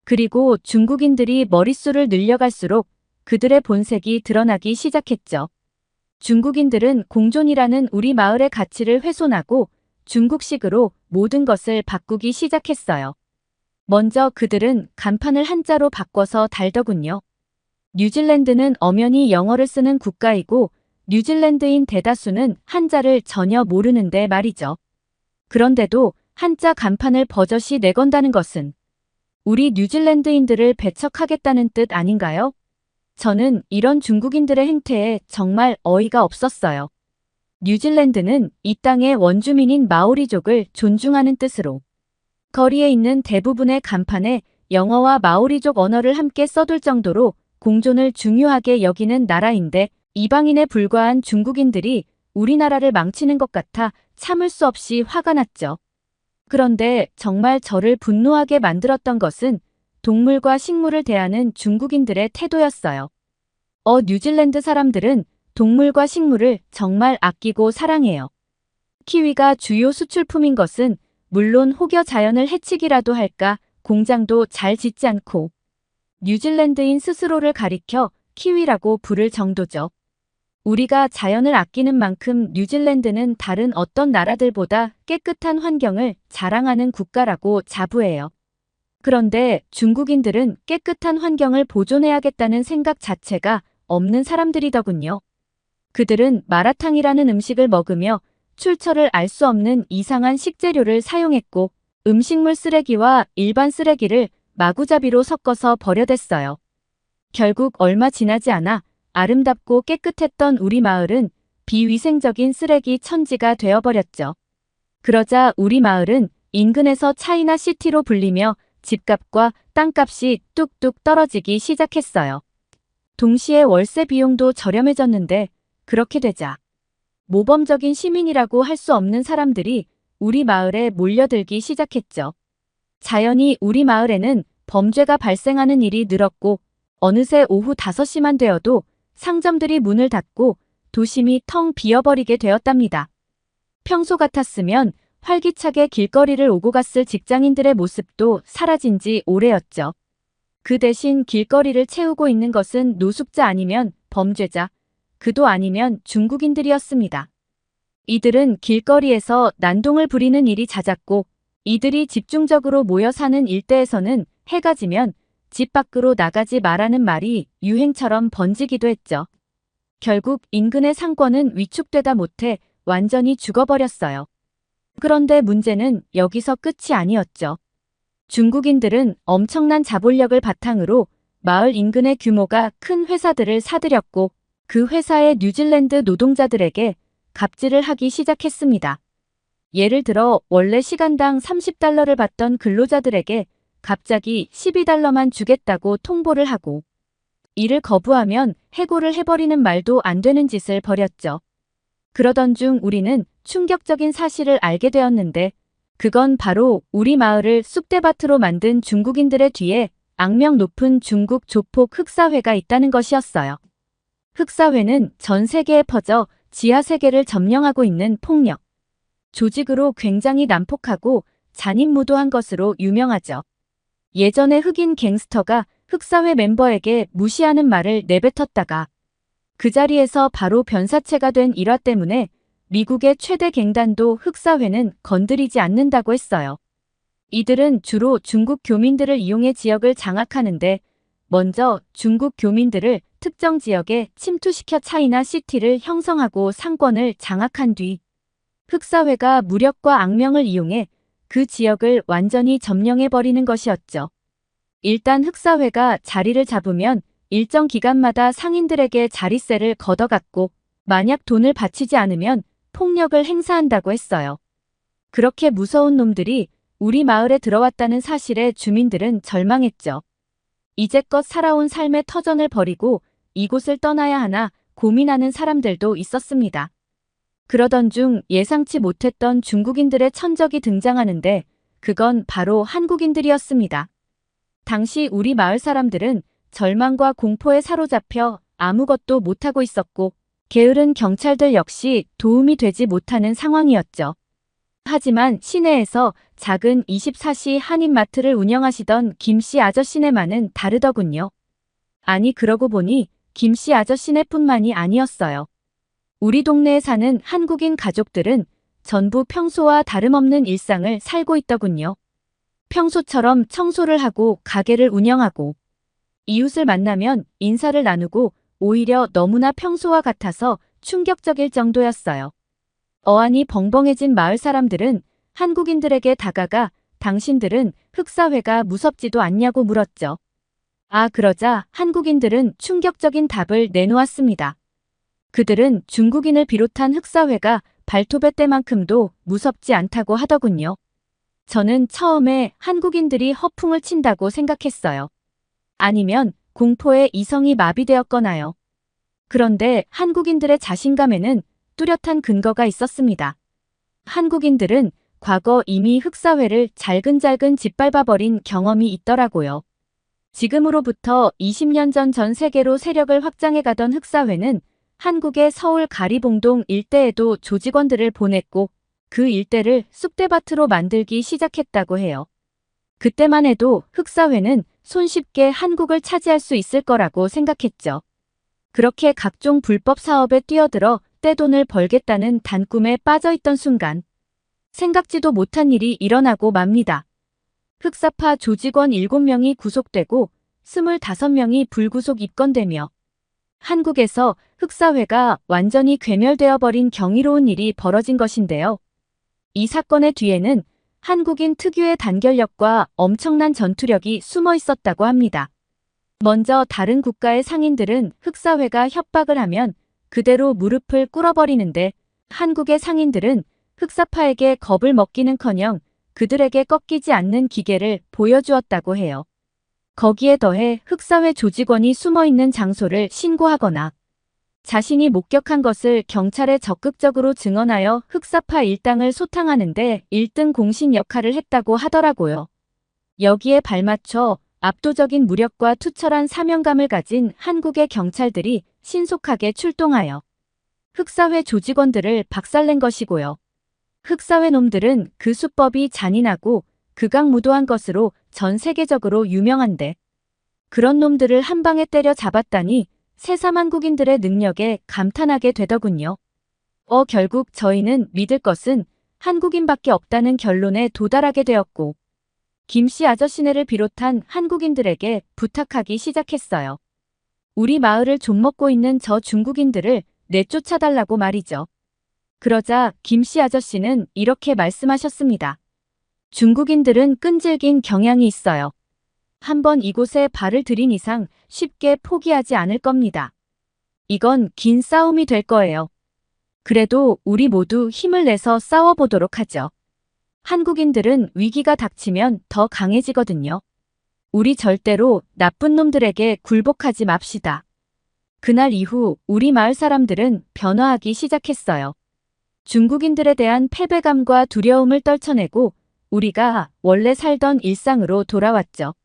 그리고 중국인들이 머릿수를 늘려갈수록 그들의 본색이 드러나기 시작했죠. 중국인들은 공존이라는 우리 마을의 가치를 훼손하고 중국식으로 모든 것을 바꾸기 시작했어요. 먼저 그들은 간판을 한자로 바꿔서 달더군요. 뉴질랜드는 엄연히 영어를 쓰는 국가이고 뉴질랜드인 대다수는 한자를 전혀 모르는데 말이죠. 그런데도 한자 간판을 버젓이 내건다는 것은 우리 뉴질랜드인들을 배척하겠다는 뜻 아닌가요? 저는 이런 중국인들의 행태에 정말 어이가 없었어요. 뉴질랜드는 이 땅의 원주민인 마오리족을 존중하는 뜻으로 거리에 있는 대부분의 간판에 영어와 마오리족 언어를 함께 써둘 정도로 공존을 중요하게 여기는 나라인데 이방인에 불과한 중국인들이 우리나라를 망치는 것 같아 참을 수 없이 화가 났죠. 그런데 정말 저를 분노하게 만들었던 것은 동물과 식물을 대하는 중국인들의 태도였어요. 뉴질랜드 사람들은 동물과 식물을 정말 아끼고 사랑해요. 키위가 주요 수출품인 것은 물론 혹여 자연을 해치기라도 할까 공장도 잘 짓지 않고 뉴질랜드인 스스로를 가리켜 키위라고 부를 정도죠. 우리가 자연을 아끼는 만큼 뉴질랜드는 다른 어떤 나라들보다 깨끗한 환경을 자랑하는 국가라고 자부해요. 그런데 중국인들은 깨끗한 환경을 보존해야겠다는 생각 자체가 없는 사람들이더군요. 그들은 마라탕이라는 음식을 먹으며 출처를 알 수 없는 이상한 식재료를 사용했고 음식물 쓰레기와 일반 쓰레기를 마구잡이로 섞어서 버려댔어요. 결국 얼마 지나지 않아 아름답고 깨끗했던 우리 마을은 비위생적인 쓰레기 천지가 되어버렸죠. 그러자 우리 마을은 인근에서 차이나 시티로 불리며 집값과 땅값이 뚝뚝 떨어지기 시작했어요. 동시에 월세 비용도 저렴해졌는데 그렇게 되자 모범적인 시민이라고 할 수 없는 사람들이 우리 마을에 몰려들기 시작했죠. 자연히 우리 마을에는 범죄가 발생하는 일이 늘었고 어느새 오후 5시만 되어도 상점들이 문을 닫고 도심이 텅 비어버리게 되었답니다. 평소 같았으면 활기차게 길거리를 오고 갔을 직장인들의 모습도 사라진 지 오래였죠. 그 대신 길거리를 채우고 있는 것은 노숙자 아니면 범죄자, 그도 아니면 중국인들이었습니다. 이들은 길거리에서 난동을 부리는 일이 잦았고 이들이 집중적으로 모여 사는 일대에서는 해가 지면 집 밖으로 나가지 말라는 말이 유행처럼 번지기도 했죠. 결국 인근의 상권은 위축되다 못해 완전히 죽어버렸어요. 그런데 문제는 여기서 끝이 아니었죠. 중국인들은 엄청난 자본력을 바탕으로 마을 인근의 규모가 큰 회사들을 사들였고 그 회사의 뉴질랜드 노동자들에게 갑질을 하기 시작했습니다. 예를 들어 원래 시간당 30달러를 받던 근로자들에게 갑자기 12달러만 주겠다고 통보를 하고 이를 거부하면 해고를 해버리는 말도 안 되는 짓을 벌였죠. 그러던 중 우리는 충격적인 사실을 알게 되었는데 그건 바로 우리 마을을 쑥대밭으로 만든 중국인들의 뒤에 악명 높은 중국 조폭 흑사회가 있다는 것이었어요. 흑사회는 전 세계에 퍼져 지하세계를 점령하고 있는 폭력 조직으로 굉장히 난폭하고 잔인무도한 것으로 유명하죠. 예전에 흑인 갱스터가 흑사회 멤버에게 무시하는 말을 내뱉었다가 그 자리에서 바로 변사체가 된 일화 때문에 미국의 최대 갱단도 흑사회는 건드리지 않는다고 했어요. 이들은 주로 중국 교민들을 이용해 지역을 장악하는데 먼저 중국 교민들을 특정 지역에 침투시켜 차이나 시티를 형성하고 상권을 장악한 뒤 흑사회가 무력과 악명을 이용해 그 지역을 완전히 점령해버리는 것이었죠. 일단 흑사회가 자리를 잡으면 일정 기간마다 상인들에게 자릿세를 걷어갔고 만약 돈을 바치지 않으면 폭력을 행사한다고 했어요. 그렇게 무서운 놈들이 우리 마을에 들어왔다는 사실에 주민들은 절망했죠. 이제껏 살아온 삶의 터전을 버리고 이곳을 떠나야 하나 고민하는 사람들도 있었습니다. 그러던 중 예상치 못했던 중국인들의 천적이 등장하는데 그건 바로 한국인들이었습니다. 당시 우리 마을 사람들은 절망과 공포에 사로잡혀 아무것도 못하고 있었고 게으른 경찰들 역시 도움이 되지 못하는 상황이었죠. 하지만 시내에서 작은 24시 한인마트를 운영하시던 김씨 아저씨네만은 다르더군요. 아니 그러고 보니 김씨 아저씨네뿐만이 아니었어요. 우리 동네에 사는 한국인 가족들은 전부 평소와 다름없는 일상을 살고 있더군요. 평소처럼 청소를 하고 가게를 운영하고 이웃을 만나면 인사를 나누고 오히려 너무나 평소와 같아서 충격적일 정도였어요. 어안이 벙벙해진 마을 사람들은 한국인들에게 다가가 당신들은 흑사회가 무섭지도 않냐고 물었죠. 그러자 한국인들은 충격적인 답을 내놓았습니다. 그들은 중국인을 비롯한 흑사회가 발톱의 때만큼도 무섭지 않다고 하더군요. 저는 처음에 한국인들이 허풍을 친다고 생각했어요. 아니면 공포에 이성이 마비되었거나요. 그런데 한국인들의 자신감에는 뚜렷한 근거가 있었습니다. 한국인들은 과거 이미 흑사회를 잘근잘근 짓밟아버린 경험이 있더라고요. 지금으로부터 20년 전 세계로 세력을 확장해가던 흑사회는 한국의 서울 가리봉동 일대에도 조직원들을 보냈고 그 일대를 쑥대밭으로 만들기 시작했다고 해요. 그때만 해도 흑사회는 손쉽게 한국을 차지할 수 있을 거라고 생각했죠. 그렇게 각종 불법 사업에 뛰어들어 떼돈을 벌겠다는 단꿈에 빠져있던 순간 생각지도 못한 일이 일어나고 맙니다. 흑사파 조직원 7명이 구속되고 25명이 불구속 입건되며 한국에서 흑사회가 완전히 괴멸되어 버린 경이로운 일이 벌어진 것인데요. 이 사건의 뒤에는 한국인 특유의 단결력과 엄청난 전투력이 숨어 있었다고 합니다. 먼저 다른 국가의 상인들은 흑사회가 협박을 하면 그대로 무릎을 꿇어버리는데 한국의 상인들은 흑사파에게 겁을 먹기는커녕 그들에게 꺾이지 않는 기계를 보여주었다고 해요. 거기에 더해 흑사회 조직원이 숨어있는 장소를 신고하거나 자신이 목격한 것을 경찰에 적극적으로 증언하여 흑사파 일당을 소탕하는데 1등 공신 역할을 했다고 하더라고요. 여기에 발맞춰 압도적인 무력과 투철한 사명감을 가진 한국의 경찰들이 신속하게 출동하여 흑사회 조직원들을 박살낸 것이고요. 흑사회 놈들은 그 수법이 잔인하고 극악무도한 것으로 전 세계적으로 유명한데 그런 놈들을 한 방에 때려 잡았다니 새삼 한국인들의 능력에 감탄하게 되더군요. 결국 저희는 믿을 것은 한국인밖에 없다는 결론에 도달하게 되었고 김씨 아저씨네를 비롯한 한국인들에게 부탁하기 시작했어요. 우리 마을을 좀먹고 있는 저 중국인들을 내쫓아달라고 말이죠. 그러자 김씨 아저씨는 이렇게 말씀하셨습니다. 중국인들은 끈질긴 경향이 있어요. 한번 이곳에 발을 들인 이상 쉽게 포기하지 않을 겁니다. 이건 긴 싸움이 될 거예요. 그래도 우리 모두 힘을 내서 싸워보도록 하죠. 한국인들은 위기가 닥치면 더 강해지거든요. 우리 절대로 나쁜 놈들에게 굴복하지 맙시다. 그날 이후 우리 마을 사람들은 변화하기 시작했어요. 중국인들에 대한 패배감과 두려움을 떨쳐내고 우리가 원래 살던 일상으로 돌아왔죠.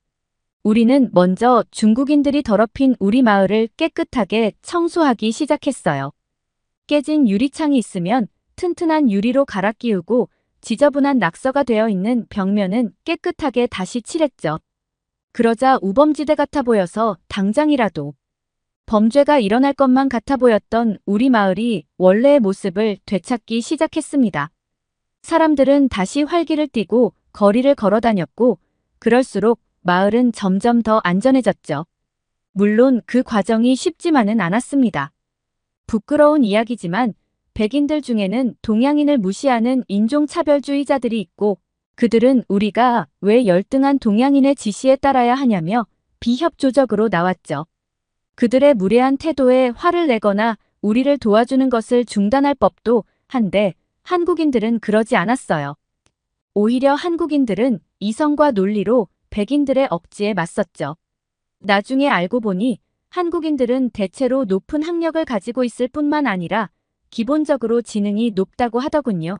우리는 먼저 중국인들이 더럽힌 우리 마을을 깨끗하게 청소하기 시작했어요. 깨진 유리창이 있으면 튼튼한 유리로 갈아 끼우고 지저분한 낙서가 되어 있는 벽면은 깨끗하게 다시 칠했죠. 그러자 우범지대 같아 보여서 당장이라도 범죄가 일어날 것만 같아 보였던 우리 마을이 원래의 모습을 되찾기 시작했습니다. 사람들은 다시 활기를 띠고 거리를 걸어 다녔고 그럴수록 마을은 점점 더 안전해졌죠. 물론 그 과정이 쉽지만은 않았습니다. 부끄러운 이야기지만 백인들 중에는 동양인을 무시하는 인종차별주의자들이 있고 그들은 우리가 왜 열등한 동양인의 지시에 따라야 하냐며 비협조적으로 나왔죠. 그들의 무례한 태도에 화를 내거나 우리를 도와주는 것을 중단할 법도 한데 한국인들은 그러지 않았어요. 오히려 한국인들은 이성과 논리로 백인들의 억지에 맞섰죠. 나중에 알고 보니 한국인들은 대체로 높은 학력을 가지고 있을 뿐만 아니라 기본적으로 지능이 높다고 하더군요.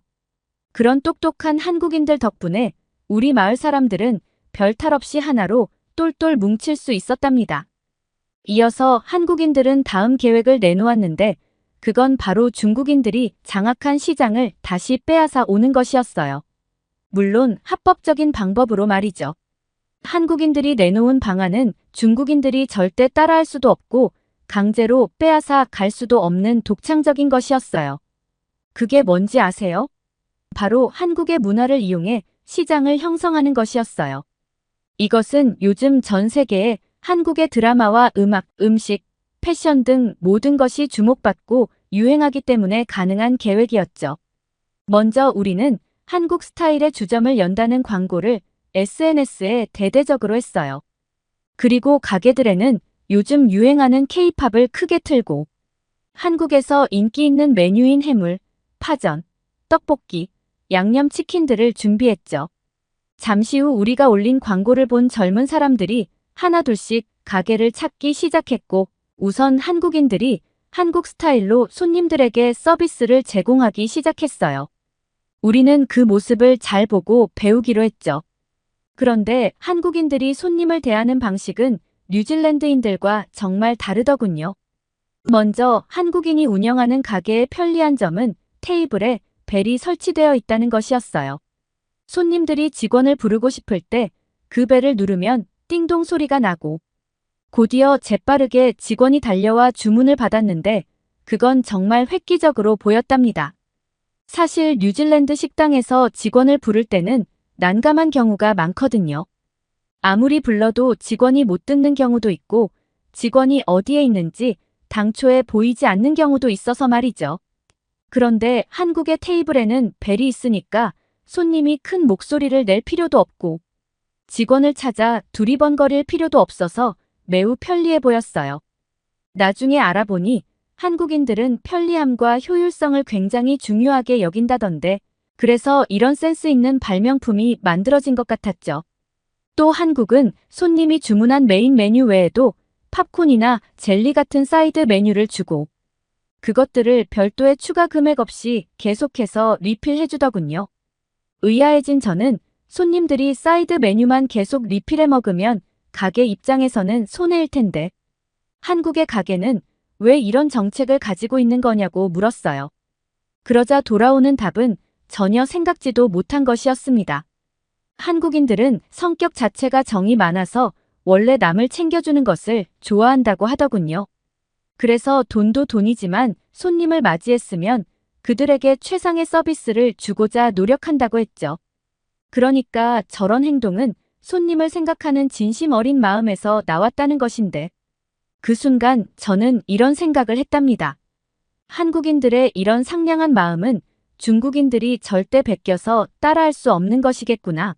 그런 똑똑한 한국인들 덕분에 우리 마을 사람들은 별 탈 없이 하나로 똘똘 뭉칠 수 있었답니다. 이어서 한국인들은 다음 계획을 내놓았는데 그건 바로 중국인들이 장악한 시장을 다시 빼앗아 오는 것이었어요. 물론 합법적인 방법으로 말이죠. 한국인들이 내놓은 방안은 중국인들이 절대 따라할 수도 없고 강제로 빼앗아 갈 수도 없는 독창적인 것이었어요. 그게 뭔지 아세요? 바로 한국의 문화를 이용해 시장을 형성하는 것이었어요. 이것은 요즘 전 세계에 한국의 드라마와 음악, 음식, 패션 등 모든 것이 주목받고 유행하기 때문에 가능한 계획이었죠. 먼저 우리는 한국 스타일의 주점을 연다는 광고를 SNS에 대대적으로 했어요. 그리고 가게들에는 요즘 유행하는 K-팝을 크게 틀고 한국에서 인기 있는 메뉴인 해물, 파전, 떡볶이, 양념치킨들을 준비했죠. 잠시 후 우리가 올린 광고를 본 젊은 사람들이 하나둘씩 가게를 찾기 시작했고 우선 한국인들이 한국 스타일로 손님들에게 서비스를 제공하기 시작했어요. 우리는 그 모습을 잘 보고 배우기로 했죠. 그런데 한국인들이 손님을 대하는 방식은 뉴질랜드인들과 정말 다르더군요. 먼저 한국인이 운영하는 가게의 편리한 점은 테이블에 벨이 설치되어 있다는 것이었어요. 손님들이 직원을 부르고 싶을 때 그 벨을 누르면 띵동 소리가 나고 곧이어 재빠르게 직원이 달려와 주문을 받았는데 그건 정말 획기적으로 보였답니다. 사실 뉴질랜드 식당에서 직원을 부를 때는 난감한 경우가 많거든요. 아무리 불러도 직원이 못 듣는 경우도 있고 직원이 어디에 있는지 당초에 보이지 않는 경우도 있어서 말이죠. 그런데 한국의 테이블에는 벨이 있으니까 손님이 큰 목소리를 낼 필요도 없고 직원을 찾아 두리번거릴 필요도 없어서 매우 편리해 보였어요. 나중에 알아보니 한국인들은 편리함과 효율성을 굉장히 중요하게 여긴다던데 그래서 이런 센스 있는 발명품이 만들어진 것 같았죠. 또 한국은 손님이 주문한 메인 메뉴 외에도 팝콘이나 젤리 같은 사이드 메뉴를 주고 그것들을 별도의 추가 금액 없이 계속해서 리필해주더군요. 의아해진 저는 손님들이 사이드 메뉴만 계속 리필해 먹으면 가게 입장에서는 손해일 텐데 한국의 가게는 왜 이런 정책을 가지고 있는 거냐고 물었어요. 그러자 돌아오는 답은 전혀 생각지도 못한 것이었습니다. 한국인들은 성격 자체가 정이 많아서 원래 남을 챙겨주는 것을 좋아한다고 하더군요. 그래서 돈도 돈이지만 손님을 맞이했으면 그들에게 최상의 서비스를 주고자 노력한다고 했죠. 그러니까 저런 행동은 손님을 생각하는 진심 어린 마음에서 나왔다는 것인데 그 순간 저는 이런 생각을 했답니다. 한국인들의 이런 상냥한 마음은 중국인들이 절대 베껴서 따라할 수 없는 것이겠구나.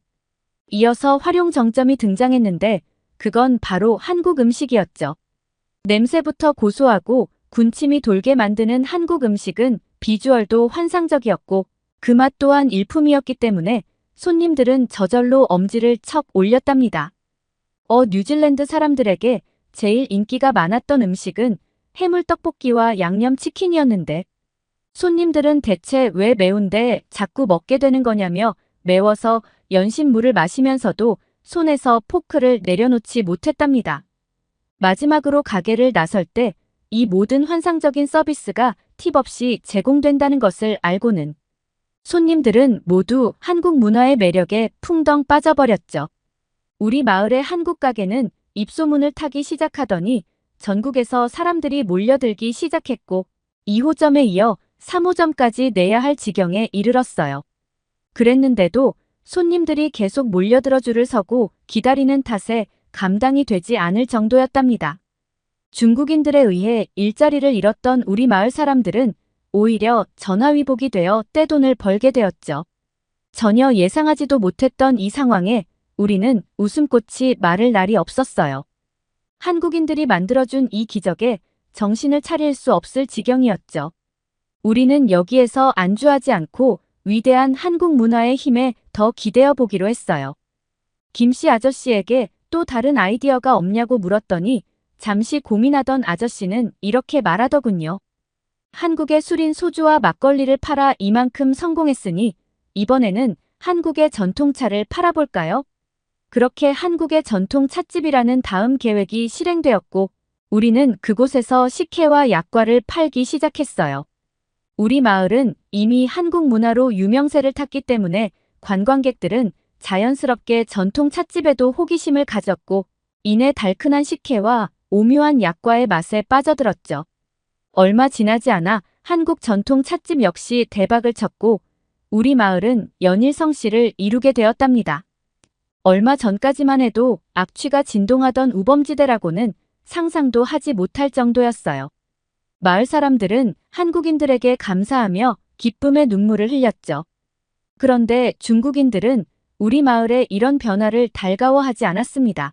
이어서 활용 정점이 등장했는데 그건 바로 한국 음식이었죠. 냄새부터 고소하고 군침이 돌게 만드는 한국 음식은 비주얼도 환상적이었고 그 맛 또한 일품이었기 때문에 손님들은 저절로 엄지를 척 올렸답니다. 뉴질랜드 사람들에게 제일 인기가 많았던 음식은 해물떡볶이와 양념치킨이었는데 손님들은 대체 왜 매운데 자꾸 먹게 되는 거냐며 매워서 연신물을 마시면서도 손에서 포크를 내려놓지 못했답니다. 마지막으로 가게를 나설 때 이 모든 환상적인 서비스가 팁 없이 제공된다는 것을 알고는 손님들은 모두 한국 문화의 매력에 풍덩 빠져버렸죠. 우리 마을의 한국 가게는 입소문을 타기 시작하더니 전국에서 사람들이 몰려들기 시작했고 2호점에 이어 3호점까지 내야 할 지경에 이르렀어요. 그랬는데도 손님들이 계속 몰려들어 줄을 서고 기다리는 탓에 감당이 되지 않을 정도였답니다. 중국인들에 의해 일자리를 잃었던 우리 마을 사람들은 오히려 전화위복이 되어 떼돈을 벌게 되었죠. 전혀 예상하지도 못했던 이 상황에 우리는 웃음꽃이 마를 날이 없었어요. 한국인들이 만들어준 이 기적에 정신을 차릴 수 없을 지경이었죠. 우리는 여기에서 안주하지 않고 위대한 한국 문화의 힘에 더 기대어 보기로 했어요. 김씨 아저씨에게 또 다른 아이디어가 없냐고 물었더니 잠시 고민하던 아저씨는 이렇게 말하더군요. 한국의 술인 소주와 막걸리를 팔아 이만큼 성공했으니 이번에는 한국의 전통차를 팔아볼까요? 그렇게 한국의 전통 찻집이라는 다음 계획이 실행되었고 우리는 그곳에서 식혜와 약과를 팔기 시작했어요. 우리 마을은 이미 한국 문화로 유명세를 탔기 때문에 관광객들은 자연스럽게 전통 찻집에도 호기심을 가졌고 이내 달큰한 식혜와 오묘한 약과의 맛에 빠져들었죠. 얼마 지나지 않아 한국 전통 찻집 역시 대박을 쳤고 우리 마을은 연일성시를 이루게 되었답니다. 얼마 전까지만 해도 악취가 진동하던 우범지대라고는 상상도 하지 못할 정도였어요. 마을 사람들은 한국인들에게 감사하며 기쁨의 눈물을 흘렸죠. 그런데 중국인들은 우리 마을의 이런 변화를 달가워하지 않았습니다.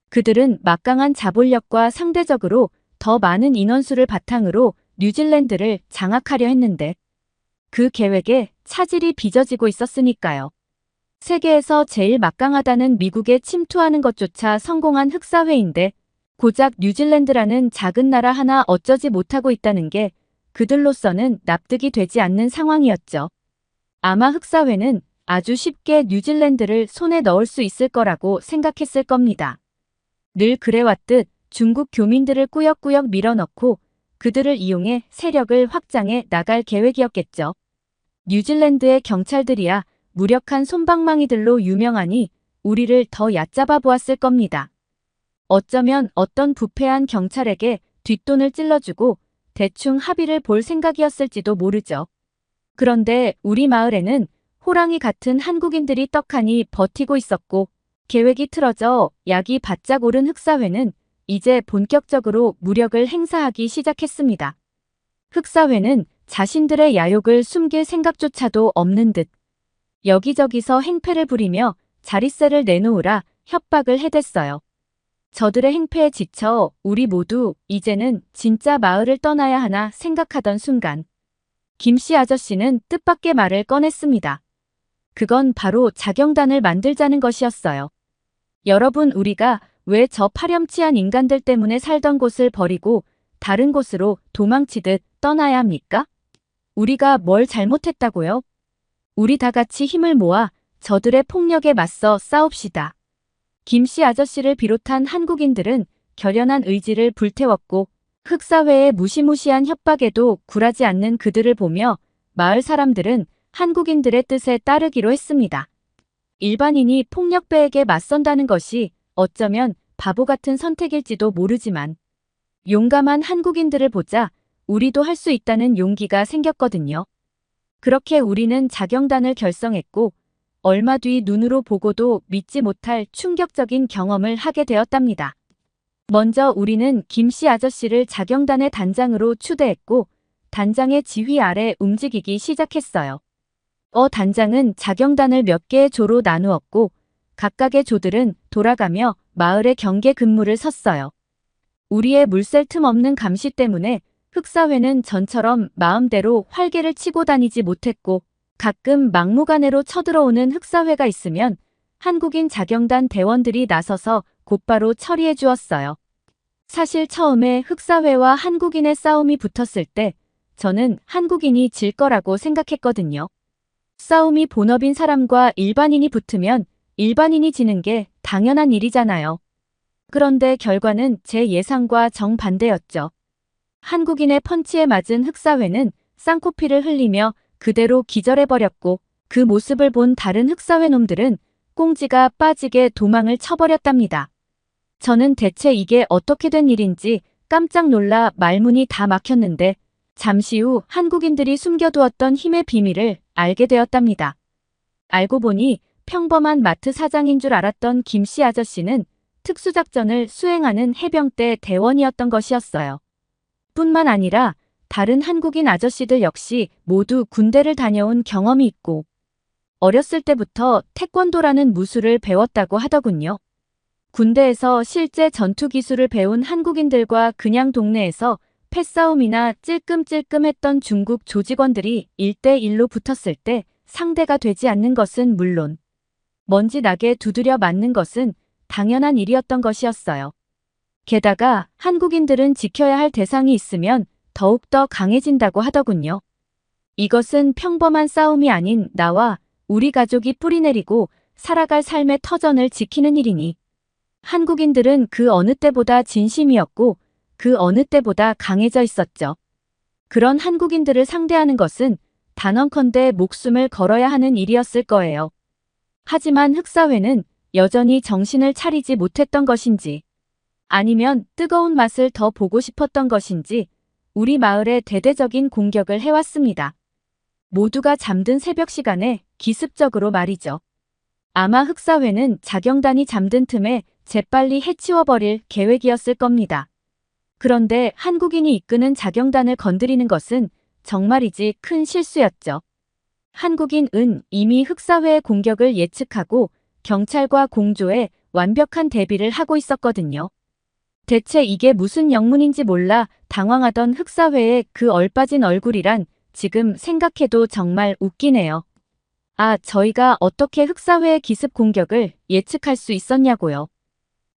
그들은 막강한 자본력과 상대적으로 더 많은 인원수를 바탕으로 뉴질랜드를 장악하려 했는데 그 계획에 차질이 빚어지고 있었으니까요. 세계에서 제일 막강하다는 미국에 침투하는 것조차 성공한 흑사회인데 고작 뉴질랜드라는 작은 나라 하나 어쩌지 못하고 있다는 게 그들로서는 납득이 되지 않는 상황이었죠. 아마 흑사회는 아주 쉽게 뉴질랜드를 손에 넣을 수 있을 거라고 생각했을 겁니다. 늘 그래왔듯 중국 교민들을 꾸역꾸역 밀어넣고 그들을 이용해 세력을 확장해 나갈 계획이었겠죠. 뉴질랜드의 경찰들이야 무력한 솜방망이들로 유명하니 우리를 더 얕잡아 보았을 겁니다. 어쩌면 어떤 부패한 경찰에게 뒷돈을 찔러주고 대충 합의를 볼 생각이었을지도 모르죠. 그런데 우리 마을에는 호랑이 같은 한국인들이 떡하니 버티고 있었고, 계획이 틀어져 약이 바짝 오른 흑사회는 이제 본격적으로 무력을 행사하기 시작했습니다. 흑사회는 자신들의 야욕을 숨길 생각조차도 없는 듯 여기저기서 행패를 부리며 자릿세를 내놓으라 협박을 해댔어요. 저들의 행패에 지쳐 우리 모두 이제는 진짜 마을을 떠나야 하나 생각하던 순간 김씨 아저씨는 뜻밖의 말을 꺼냈습니다. 그건 바로 자경단을 만들자는 것이었어요. 여러분, 우리가 왜 저 파렴치한 인간들 때문에 살던 곳을 버리고 다른 곳으로 도망치듯 떠나야 합니까? 우리가 뭘 잘못했다고요? 우리 다 같이 힘을 모아 저들의 폭력에 맞서 싸웁시다. 김씨 아저씨를 비롯한 한국인들은 결연한 의지를 불태웠고 흑사회의 무시무시한 협박에도 굴하지 않는 그들을 보며 마을 사람들은 한국인들의 뜻에 따르기로 했습니다. 일반인이 폭력배에게 맞선다는 것이 어쩌면 바보 같은 선택일지도 모르지만 용감한 한국인들을 보자 우리도 할 수 있다는 용기가 생겼거든요. 그렇게 우리는 자경단을 결성했고 얼마 뒤 눈으로 보고도 믿지 못할 충격적인 경험을 하게 되었답니다. 먼저 우리는 김씨 아저씨를 자경단의 단장으로 추대했고 단장의 지휘 아래 움직이기 시작했어요. 단장은 자경단을 몇 개의 조로 나누었고 각각의 조들은 돌아가며 마을의 경계 근무를 섰어요. 우리의 물샐 틈 없는 감시 때문에 흑사회는 전처럼 마음대로 활개를 치고 다니지 못했고 가끔 막무가내로 쳐들어오는 흑사회가 있으면 한국인 자경단 대원들이 나서서 곧바로 처리해 주었어요. 사실 처음에 흑사회와 한국인의 싸움이 붙었을 때 저는 한국인이 질 거라고 생각했거든요. 싸움이 본업인 사람과 일반인이 붙으면 일반인이 지는 게 당연한 일이잖아요. 그런데 결과는 제 예상과 정반대였죠. 한국인의 펀치에 맞은 흑사회는 쌍코피를 흘리며 그대로 기절해버렸고 그 모습을 본 다른 흑사회 놈들은 꽁지가 빠지게 도망을 쳐버렸답니다. 저는 대체 이게 어떻게 된 일인지 깜짝 놀라 말문이 다 막혔는데 잠시 후 한국인들이 숨겨두었던 힘의 비밀을 알게 되었답니다. 알고 보니 평범한 마트 사장인 줄 알았던 김씨 아저씨는 특수작전을 수행하는 해병대 대원이었던 것이었어요. 뿐만 아니라 다른 한국인 아저씨들 역시 모두 군대를 다녀온 경험이 있고 어렸을 때부터 태권도라는 무술을 배웠다고 하더군요. 군대에서 실제 전투 기술을 배운 한국인들과 그냥 동네에서 패싸움이나 찔끔찔끔했던 중국 조직원들이 1대1로 붙었을 때 상대가 되지 않는 것은 물론 먼지 나게 두드려 맞는 것은 당연한 일이었던 것이었어요. 게다가 한국인들은 지켜야 할 대상이 있으면 더욱더 강해진다고 하더군요. 이것은 평범한 싸움이 아닌 나와 우리 가족이 뿌리내리고 살아갈 삶의 터전을 지키는 일이니 한국인들은 그 어느 때보다 진심이었고 그 어느 때보다 강해져 있었죠. 그런 한국인들을 상대하는 것은 단언컨대 목숨을 걸어야 하는 일이었을 거예요. 하지만 흑사회는 여전히 정신을 차리지 못했던 것인지 아니면 뜨거운 맛을 더 보고 싶었던 것인지 우리 마을에 대대적인 공격을 해왔습니다. 모두가 잠든 새벽 시간에 기습적으로 말이죠. 아마 흑사회는 자경단이 잠든 틈에 재빨리 해치워버릴 계획이었을 겁니다. 그런데 한국인이 이끄는 자경단을 건드리는 것은 정말이지 큰 실수였죠. 한국인은 이미 흑사회의 공격을 예측하고 경찰과 공조에 완벽한 대비를 하고 있었거든요. 대체 이게 무슨 영문인지 몰라 당황하던 흑사회의 그 얼빠진 얼굴이란 지금 생각해도 정말 웃기네요. 저희가 어떻게 흑사회의 기습 공격을 예측할 수 있었냐고요.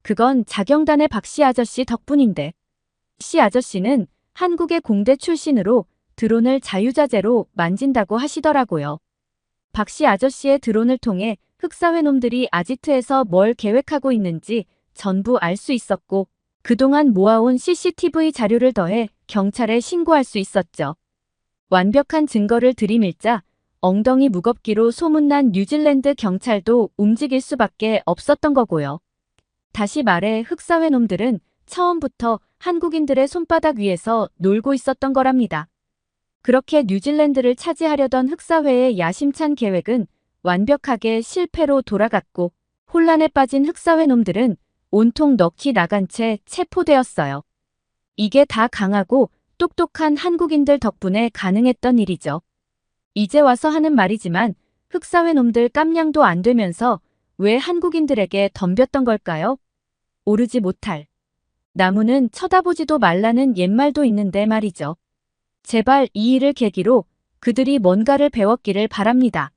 그건 자경단의 박씨 아저씨 덕분인데. 씨 아저씨는 한국의 공대 출신으로 드론을 자유자재로 만진다고 하시더라고요. 박씨 아저씨의 드론을 통해 흑사회 놈들이 아지트에서 뭘 계획하고 있는지 전부 알 수 있었고 그동안 모아온 CCTV 자료를 더해 경찰에 신고할 수 있었죠. 완벽한 증거를 들이밀자 엉덩이 무겁기로 소문난 뉴질랜드 경찰도 움직일 수밖에 없었던 거고요. 다시 말해 흑사회 놈들은 처음부터 한국인들의 손바닥 위에서 놀고 있었던 거랍니다. 그렇게 뉴질랜드를 차지하려던 흑사회의 야심찬 계획은 완벽하게 실패로 돌아갔고 혼란에 빠진 흑사회 놈들은 온통 넋이 나간 채 체포되었어요. 이게 다 강하고 똑똑한 한국인들 덕분에 가능했던 일이죠. 이제 와서 하는 말이지만 흑사회 놈들 깜냥도 안 되면서 왜 한국인들에게 덤볐던 걸까요? 오르지 못할 나무는 쳐다보지도 말라는 옛말도 있는데 말이죠. 제발 이 일을 계기로 그들이 뭔가를 배웠기를 바랍니다.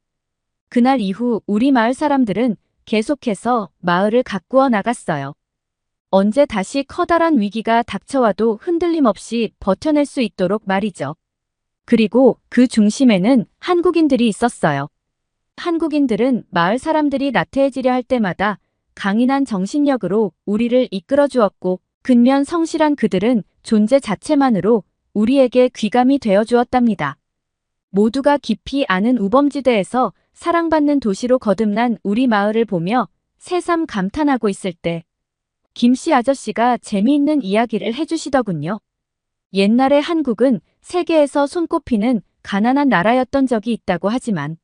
그날 이후 우리 마을 사람들은 계속해서 마을을 가꾸어 나갔어요. 언제 다시 커다란 위기가 닥쳐와도 흔들림 없이 버텨낼 수 있도록 말이죠. 그리고 그 중심에는 한국인들이 있었어요. 한국인들은 마을 사람들이 나태해지려 할 때마다 강인한 정신력으로 우리를 이끌어 주었고 근면 성실한 그들은 존재 자체만으로 우리에게 귀감이 되어 주었답니다. 모두가 깊이 아는 우범지대에서 사랑받는 도시로 거듭난 우리 마을을 보며 새삼 감탄하고 있을 때 김씨 아저씨가 재미있는 이야기를 해주시더군요. 옛날에 한국은 세계에서 손꼽히는 가난한 나라였던 적이 있다고 하지만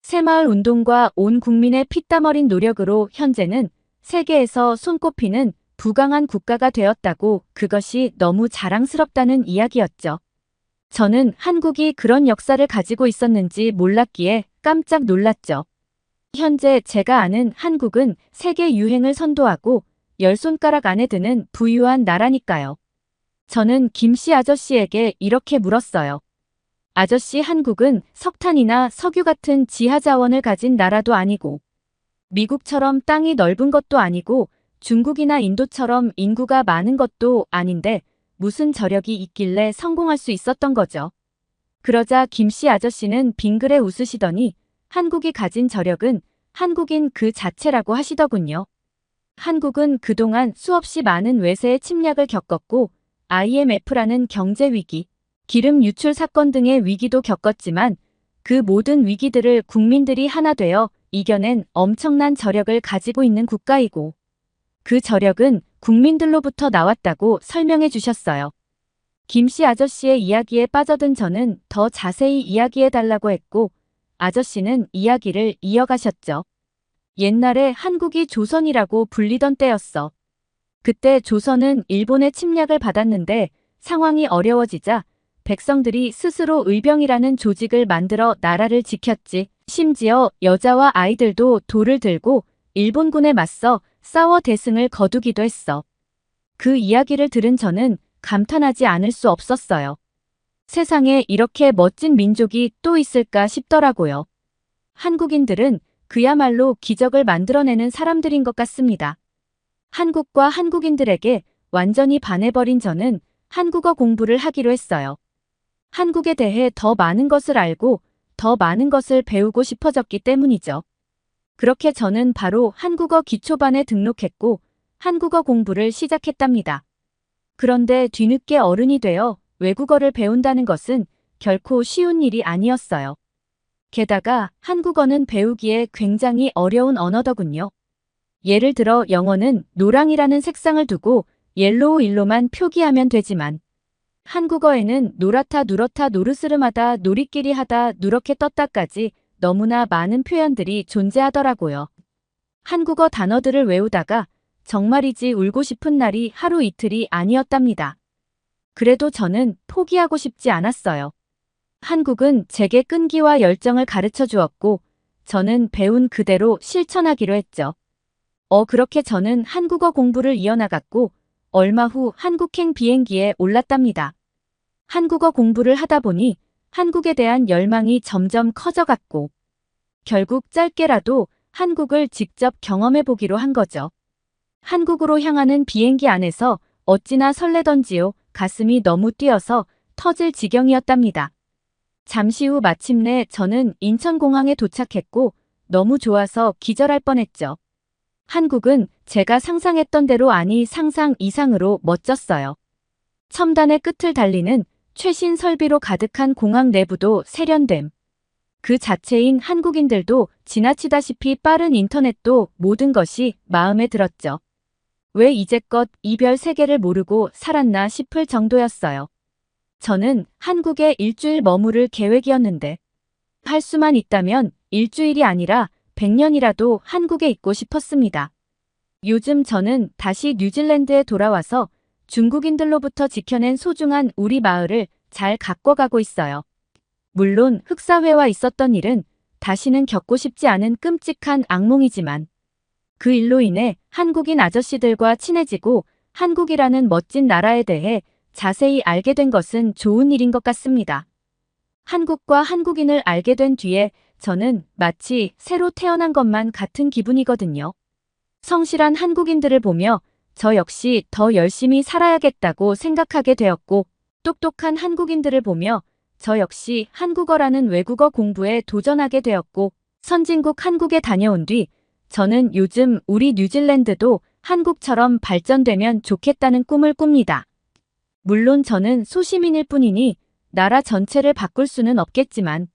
새마을 운동과 온 국민의 피땀 어린 노력으로 현재는 세계에서 손꼽히는 부강한 국가가 되었다고 그것이 너무 자랑스럽다는 이야기였죠. 저는 한국이 그런 역사를 가지고 있었는지 몰랐기에 깜짝 놀랐죠. 현재 제가 아는 한국은 세계 유행을 선도하고 10손가락 안에 드는 부유한 나라니까요. 저는 김씨 아저씨에게 이렇게 물었어요. 아저씨, 한국은 석탄이나 석유 같은 지하 자원을 가진 나라도 아니고 미국처럼 땅이 넓은 것도 아니고 중국이나 인도처럼 인구가 많은 것도 아닌데 무슨 저력이 있길래 성공할 수 있었던 거죠. 그러자 김씨 아저씨는 빙그레 웃으시더니 한국이 가진 저력은 한국인 그 자체라고 하시더군요. 한국은 그동안 수없이 많은 외세의 침략을 겪었고 IMF라는 경제 위기, 기름 유출 사건 등의 위기도 겪었지만 그 모든 위기들을 국민들이 하나 되어 이겨낸 엄청난 저력을 가지고 있는 국가이고 그 저력은 국민들로부터 나왔다고 설명해 주셨어요. 김씨 아저씨의 이야기에 빠져든 저는 더 자세히 이야기해 달라고 했고 아저씨는 이야기를 이어가셨죠. 옛날에 한국이 조선이라고 불리던 때였어. 그때 조선은 일본의 침략을 받았는데 상황이 어려워지자 백성들이 스스로 의병이라는 조직을 만들어 나라를 지켰지. 심지어 여자와 아이들도 돌을 들고 일본군에 맞서 싸워 대승을 거두기도 했어. 그 이야기를 들은 저는 감탄하지 않을 수 없었어요. 세상에 이렇게 멋진 민족이 또 있을까 싶더라고요. 한국인들은 그야말로 기적을 만들어내는 사람들인 것 같습니다. 한국과 한국인들에게 완전히 반해버린 저는 한국어 공부를 하기로 했어요. 한국에 대해 더 많은 것을 알고 더 많은 것을 배우고 싶어졌기 때문이죠. 그렇게 저는 바로 한국어 기초반에 등록했고 한국어 공부를 시작했답니다. 그런데 뒤늦게 어른이 되어 외국어를 배운다는 것은 결코 쉬운 일이 아니었어요. 게다가 한국어는 배우기에 굉장히 어려운 언어더군요. 예를 들어 영어는 노랑이라는 색상을 두고 옐로우 일로만 표기하면 되지만 한국어에는 노랗다 누렇다 노르스름하다 노리끼리 하다 누렇게 떴다까지 너무나 많은 표현들이 존재하더라고요. 한국어 단어들을 외우다가 정말이지 울고 싶은 날이 하루 이틀이 아니었답니다. 그래도 저는 포기하고 싶지 않았어요. 한국은 제게 끈기와 열정을 가르쳐 주었고 저는 배운 그대로 실천하기로 했죠. 그렇게 저는 한국어 공부를 이어나갔고 얼마 후 한국행 비행기에 올랐답니다. 한국어 공부를 하다 보니 한국에 대한 열망이 점점 커져갔고 결국 짧게라도 한국을 직접 경험해 보기로 한 거죠. 한국으로 향하는 비행기 안에서 어찌나 설레던지요. 가슴이 너무 뛰어서 터질 지경이었답니다. 잠시 후 마침내 저는 인천공항에 도착했고 너무 좋아서 기절할 뻔했죠. 한국은 제가 상상했던 대로 아니 상상 이상으로 멋졌어요. 첨단의 끝을 달리는 최신 설비로 가득한 공항 내부도 세련됨. 그 자체인 한국인들도 지나치다시피 빠른 인터넷도 모든 것이 마음에 들었죠. 왜 이제껏 이별 세계를 모르고 살았나 싶을 정도였어요. 저는 한국에 일주일 머무를 계획이었는데 할 수만 있다면 일주일이 아니라 100년이라도 한국에 있고 싶었습니다. 요즘 저는 다시 뉴질랜드에 돌아와서 중국인들로부터 지켜낸 소중한 우리 마을을 잘 가꿔가고 있어요. 물론 흑사회와 있었던 일은 다시는 겪고 싶지 않은 끔찍한 악몽이지만 그 일로 인해 한국인 아저씨들과 친해지고 한국이라는 멋진 나라에 대해 자세히 알게 된 것은 좋은 일인 것 같습니다. 한국과 한국인을 알게 된 뒤에 저는 마치 새로 태어난 것만 같은 기분이거든요. 성실한 한국인들을 보며 저 역시 더 열심히 살아야겠다고 생각하게 되었고, 똑똑한 한국인들을 보며 저 역시 한국어라는 외국어 공부에 도전하게 되었고, 선진국 한국에 다녀온 뒤 저는 요즘 우리 뉴질랜드도 한국처럼 발전되면 좋겠다는 꿈을 꿉니다. 물론 저는 소시민일 뿐이니 나라 전체를 바꿀 수는 없겠지만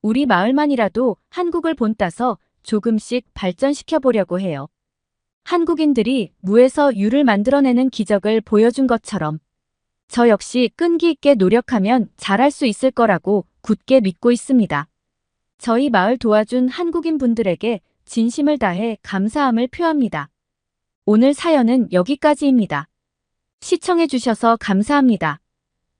우리 마을만이라도 한국을 본따서 조금씩 발전시켜 보려고 해요. 한국인들이 무에서 유를 만들어내는 기적을 보여준 것처럼 저 역시 끈기 있게 노력하면 잘할 수 있을 거라고 굳게 믿고 있습니다. 저희 마을 도와준 한국인 분들에게 진심을 다해 감사함을 표합니다. 오늘 사연은 여기까지입니다. 시청해 주셔서 감사합니다.